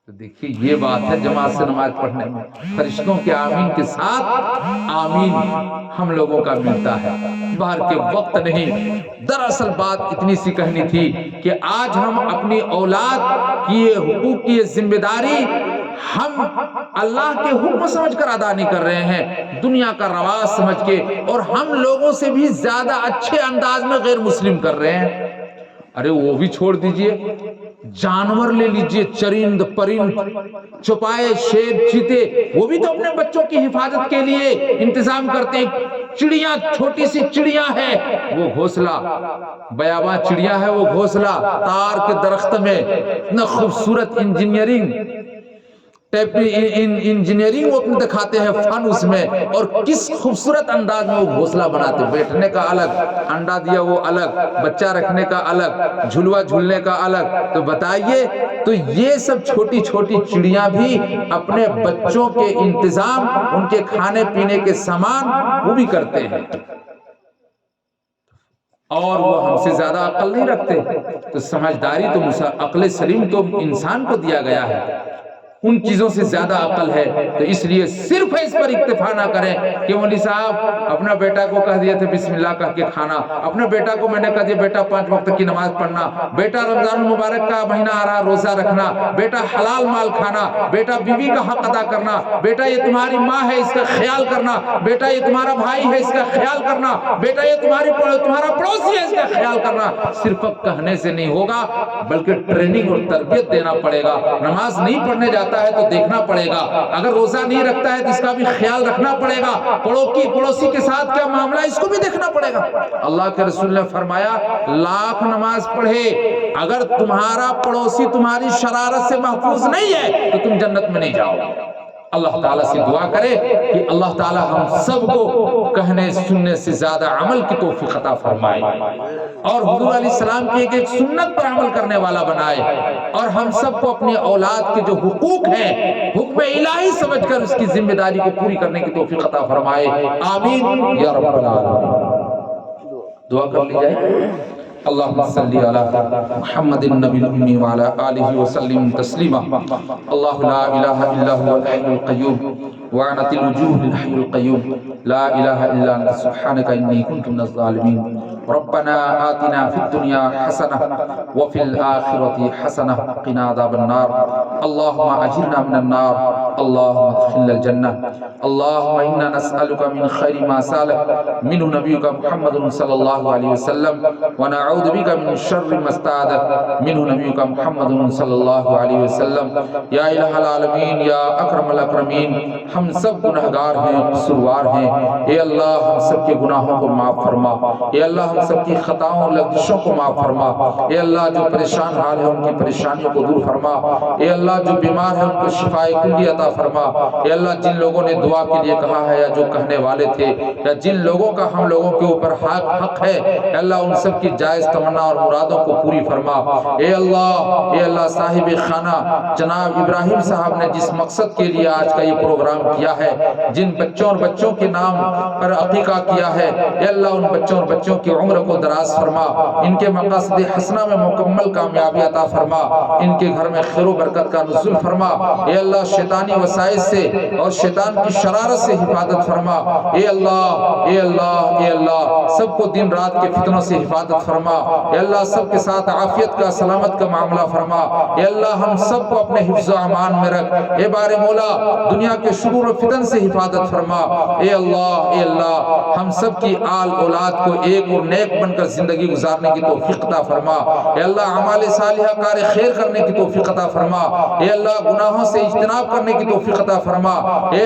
تو دیکھیے یہ بات ہے جماعت سے نماز پڑھنے میں، فرشتوں کے آمین کے ساتھ آمین ہم لوگوں کا ملتا ہے۔ باہر کے وقت نہیں، دراصل بات اتنی سی کہنی تھی کہ آج ہم اپنی اولاد کی یہ حقوق کی یہ ذمہ داری ہم اللہ کے حکم سمجھ کر ادا نہیں کر رہے ہیں، دنیا کا رواج سمجھ کے، اور ہم لوگوں سے بھی زیادہ اچھے انداز میں غیر مسلم کر رہے ہیں۔ ارے وہ بھی چھوڑ دیجئے، جانور لے لیجئے، چرند پرند چوپائے شیر چیتے، وہ بھی تو اپنے بچوں کی حفاظت کے لیے انتظام کرتے ہیں۔ چڑیاں، چھوٹی سی چڑیاں ہے وہ گھونسلہ، بیاباں چڑیا ہے وہ گھونسلہ، تار کے درخت میں اتنا خوبصورت انجینئرنگ انجینئرنگ وہ دکھاتے ہیں فن اس میں، اور کس خوبصورت انداز میں وہ گھونسلہ بناتے، بیٹھنے کا الگ، انڈا دیا وہ الگ، بچہ رکھنے کا الگ، جھلوا جھولنے کا الگ۔ تو بتائیے، تو یہ سب چھوٹی چھوٹی چڑیاں بھی اپنے بچوں کے انتظام، ان کے کھانے پینے کے سامان وہ بھی کرتے ہیں، اور وہ ہم سے زیادہ عقل نہیں رکھتے۔ تو سمجھداری تو عقل سلیم تو انسان کو دیا گیا ہے، ان چیزوں سے زیادہ عقل ہے۔ تو اس لیے صرف اس پر اکتفا نہ کریں کہ مولوی صاحب اپنا بیٹا کو کہہ دیے تھے بسم اللہ کہہ کے کھانا، اپنے بیٹا کو میں نے کہہ دیا بیٹا 5 وقت کی نماز پڑھنا، بیٹا رمضان المبارک کا مہینہ آ رہا روزہ رکھنا، بیٹا حلال مال کھانا، بیٹا بیوی کا حق ادا کرنا، بیٹا یہ تمہاری ماں ہے اس کا خیال کرنا، بیٹا یہ تمہارا بھائی ہے اس کا خیال کرنا، بیٹا یہ تمہارا پڑوسی ہے اس کا خیال کرنا۔ صرف کہنے سے نہیں ہوگا بلکہ ٹریننگ اور تربیت دینا پڑے گا۔ نماز نہیں پڑھنے جاتا ہے تو دیکھنا پڑے گا، اگر روزہ نہیں رکھتا ہے تو اس کا بھی خیال رکھنا پڑے گا، پڑوسی کے ساتھ کیا معاملہ اس کو بھی دیکھنا پڑے گا۔ اللہ کے رسول نے فرمایا لاکھ نماز پڑھے اگر تمہارا پڑوسی تمہاری شرارت سے محفوظ نہیں ہے تو تم جنت میں نہیں جاؤ۔ اللہ تعالیٰ سے دعا کرے کہ اللہ تعالیٰ ہم سب کو کہنے سننے سے زیادہ عمل کی توفیق عطا فرمائے، اور حضور علیہ السلام کی ایک سنت پر عمل کرنے والا بنائے، اور ہم سب کو اپنی اولاد کے جو حقوق ہیں حکم الہی سمجھ کر اس کی ذمہ داری کو پوری کرنے کی توفیق عطا فرمائے۔ آمین یا رب العالمین۔ دعا کر لی جائے۔ اللہم صلی علی محمد النبی الامی وعلی آلہ وسلم تسلیما۔ اللہ لا الہ الا هو الحی القیوم وعنت الوجوہ للحی القیوم لا الہ الا انت سبحانک انی کنت من الظالمین۔ ربنا آتنا فی الدنیا حسنہ وفی الآخرۃ حسنہ وقنا عذاب النار۔ اللہم اجرنا من النار، اللہم ادخلنا الجنہ۔ اللہم انا نسألک من خیر ما سألک منہ نبیک محمد صلی اللہ علیہ وسلم، ونعوذ بک من شر ما استعاذک منہ نبیک محمد صلی اللہ علیہ وسلم۔ یا الہ العالمین، یا اکرم الاکرمین، ہم سب گنہگار ہیں، قصوروار ہیں، اے اللہ ہم سب کے گناہوں کو معاف فرما، اے اللہ ہم سب کی خطاؤں اور لغزشوں کو معاف فرما، اے اللہ جو پریشان حال ہے ان کی پریشانیوں کو دور فرما، اے اللہ جو بیمار ہے ان کو شفاء کلی عطا فرما، اے اللہ جن لوگوں نے دعا کے لیے کہا ہے یا جو کہنے والے تھے یا جن لوگوں کا ہم لوگوں کے اوپر حق ہے، اے اللہ ان سب کی جائز تمنا اور مرادوں کو پوری فرما۔ اے اللہ صاحب خانہ جناب ابراہیم صاحب نے جس مقصد کے لیے آج کا یہ پروگرام کیا ہے، جن بچوں اور بچوں کے نام پر عقیقہ کیا ہے، اے اللہ ان بچوں اور بچوں کی عمر کو دراز فرما، ان کے مقاصد حسنہ میں مکمل کامیابی عطا فرما، ان کے گھر میں خیر و برکت کا نزول فرما۔ اے اللہ شیطانی وسائل سے اور شیطان کی شرارت سے حفاظت فرما۔ اے اللہ اے اللہ اے اللہ سب کو دن رات کے فتنوں سے حفاظت فرما۔ اے اللہ سب کے ساتھ عافیت کا سلامت کا معاملہ فرما۔ اے اللہ ہم سب کو اپنے حفظ و امان میں رکھ۔ اے بار مولا دنیا کے شرور و فتن سے حفاظت فرما۔ اے اللہ ہم سب کی آل اولاد کو ایک اور نیک بن کر زندگی گزارنے کی توفیق عطا فرما۔ اے اللہ اعمال صالحہ کار خیر کرنے کی توفیق عطا فرما۔ اے اللہ گناہوں سے اجتناب کرنے کی توفیق عطا فرما۔ اے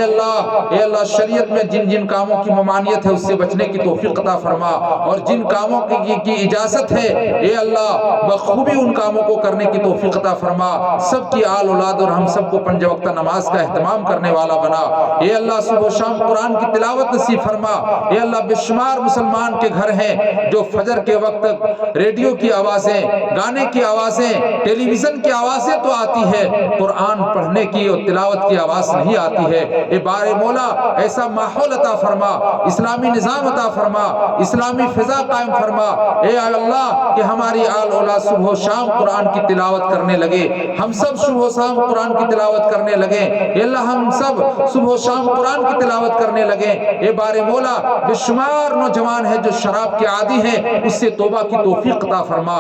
اللہ شریعت میں جن جن کاموں کی ممانعت ہے اس سے بچنے کی توفیق عطا فرما، اور جن کاموں کی اجازت ہے اے اللہ بخوبی ان کاموں کو کرنے کی توفیق عطا فرما۔ سب کی آل اولاد اور ہم سب کو پنج وقتہ نماز کا اہتمام کرنے والا بنا۔ اے اللہ صبح و شام قرآن کی تلاوت نصیب فرما۔ اے اللہ بے شمار مسلمان کے گھر ہیں جو فجر کے وقت ریڈیو کی آوازیں، گانے کی آوازیں، ٹیلی ویژن کی آوازیں تو آتی ہے، قرآن پڑھنے کی اور تلاوت کی آواز نہیں آتی ہے۔ اے بار مولا ایسا ماحول عطا فرما، اسلامی نظام عطا فرما، اسلامی فضا قائم فرما۔ اے اللہ کہ ہماری آل اولاد صبح و شام قرآن کی تلاوت کرنے لگے، ہم سب صبح و شام قرآن کی تلاوت کرنے لگے۔ اے اللہ ہم سب صبح و شام قرآن کی تلاوت کرنے لگے۔ اے بار مولا بے شمار نوجوان ہیں جو شراب کے عادی ہیں، اس سے توبہ کی توفیق عطا فرما۔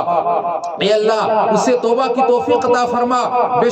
اے اللہ اس سے توبہ کی توفیق عطا فرما۔ بے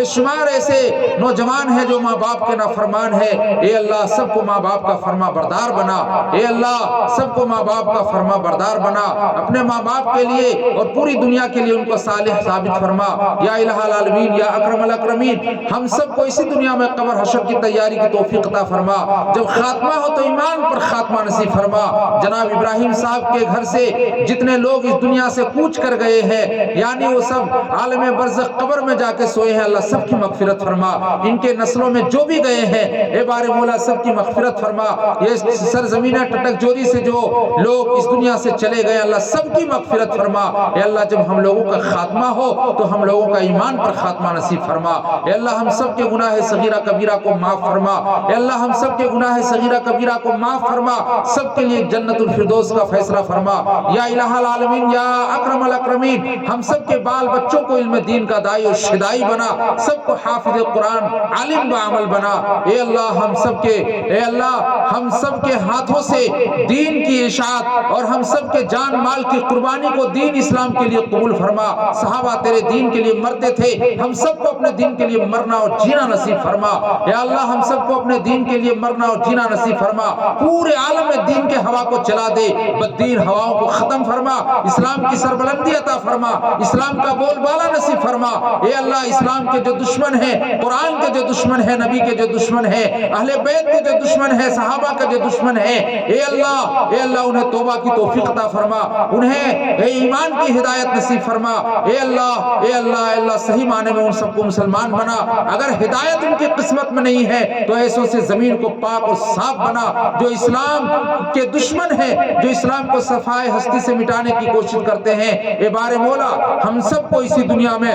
شمار ایسے نوجوان ہیں جو ماں باپ کے نافرمان ہیں، اے اللہ سب کو ماں باپ کا فرما بردار بنا۔ اے اللہ سب کو ماں باپ کا فرما بردار بنا، اپنے ماں باپ کے لیے اور پوری دنیا کے لیے ان کو صالح ثابت فرما۔ یا الہ العالمین یا اکرم الاکرمین ہم سب کو اسی دنیا میں قبر حشر کی تیاری کی توفیق عطا فرما، جب خاتمہ ہو تو ایمان پر خاتمہ نصیب فرما۔ جناب ابراہیم صاحب کے گھر سے جتنے لوگ اس دنیا سے کوچ کر گئے ہیں، یعنی وہ سب عالم برزخ قبر میں جا کے سوئے ہیں، اللہ سب کی مغفرت فرما۔ ان کے نسلوں میں جو بھی گئے ہیں اے بار مولا سب کی مغفرت فرما۔ یہ سرزمین ٹٹک جوری سے جو لوگ اس دنیا سے چلے گئے اللہ سب کی مغفرت فرما۔ اے اللہ جب ہم لوگوں کا خاتمہ ہو تو ہم لوگوں کا ایمان پر خاتمہ نصیب فرما۔ اے اللہ ہم سب کے گناہ صغیرہ کبیرہ کو معاف فرما۔ اے اللہ ہم سب کے گناہ صغیرہ کبیرہ کو معاف فرما، سب کے لیے جنت الفردوس کا فیصلہ فرما۔ یا الہ العالمین یا اکرم الاکرمین ہم سب کے بال بچوں کو علم دین کا دائی اور شدائی بنا، سب کو حافظ قرآن عالم بعمل بنا۔ اے اللہ ہم سب کے ہاتھوں سے دین کی اشاعت اور ہم سب کے جان مال کی قربانی کو دین اسلام کے لیے قبول فرما۔ صحابہ تیرے دین کے لیے مرتے تھے، ہم سب کو اپنے دین کے لیے مرنا اور جینا نصیب فرما۔ اے اللہ ہم سب کو اپنے دین کے لیے مرنا اور جینا نصیب فرما۔ پورے عالم میں دین کے ہوا کو چلا دے، بددین ہواؤں کو ختم فرما، اسلام کی سربلندی عطا فرما، اسلام کا بول بالا نصیب فرما۔ اے اللہ اسلام کے جو دشمن ہیں، قرآن کے جو دشمن ہیں، نبی کے جو دشمن ہیں، اہل بیت کے جو دشمن ہیں، صحابہ کے جو دشمن ہیں، اے اللہ انہیں توبہ کی توفیق عطا فرما، انہیں ایمان کی ہدایت نصیب فرما۔ اے اللہ صحیح معنی میں ان سب کو مسلمان بنا۔ اگر ہدایت ان کی قسمت میں نہیں ہے تو ایسوں سے زمین کو پاک اور صاف بنا۔ جو اسلام کے دشمن ہیں، جو اسلام کو صفائے ہستی سے مٹانے کی کوشش کرتے ہیں، اے بار مولا ہم سب کو اسی دنیا میں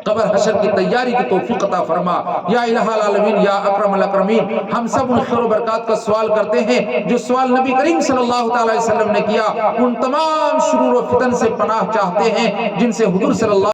قبر حشر کی تیاری کی توفیق عطا فرما۔ یا الہ العالمین یا اکرم الاکرمین ہم سب ان خیر و برکات کا سوال کرتے ہیں جو سوال نبی کریم صلی اللہ تعالی علیہ وسلم نے کیا، ان تمام شرور و فتن سے پناہ چاہتے ہیں جن سے حضور صلی اللہ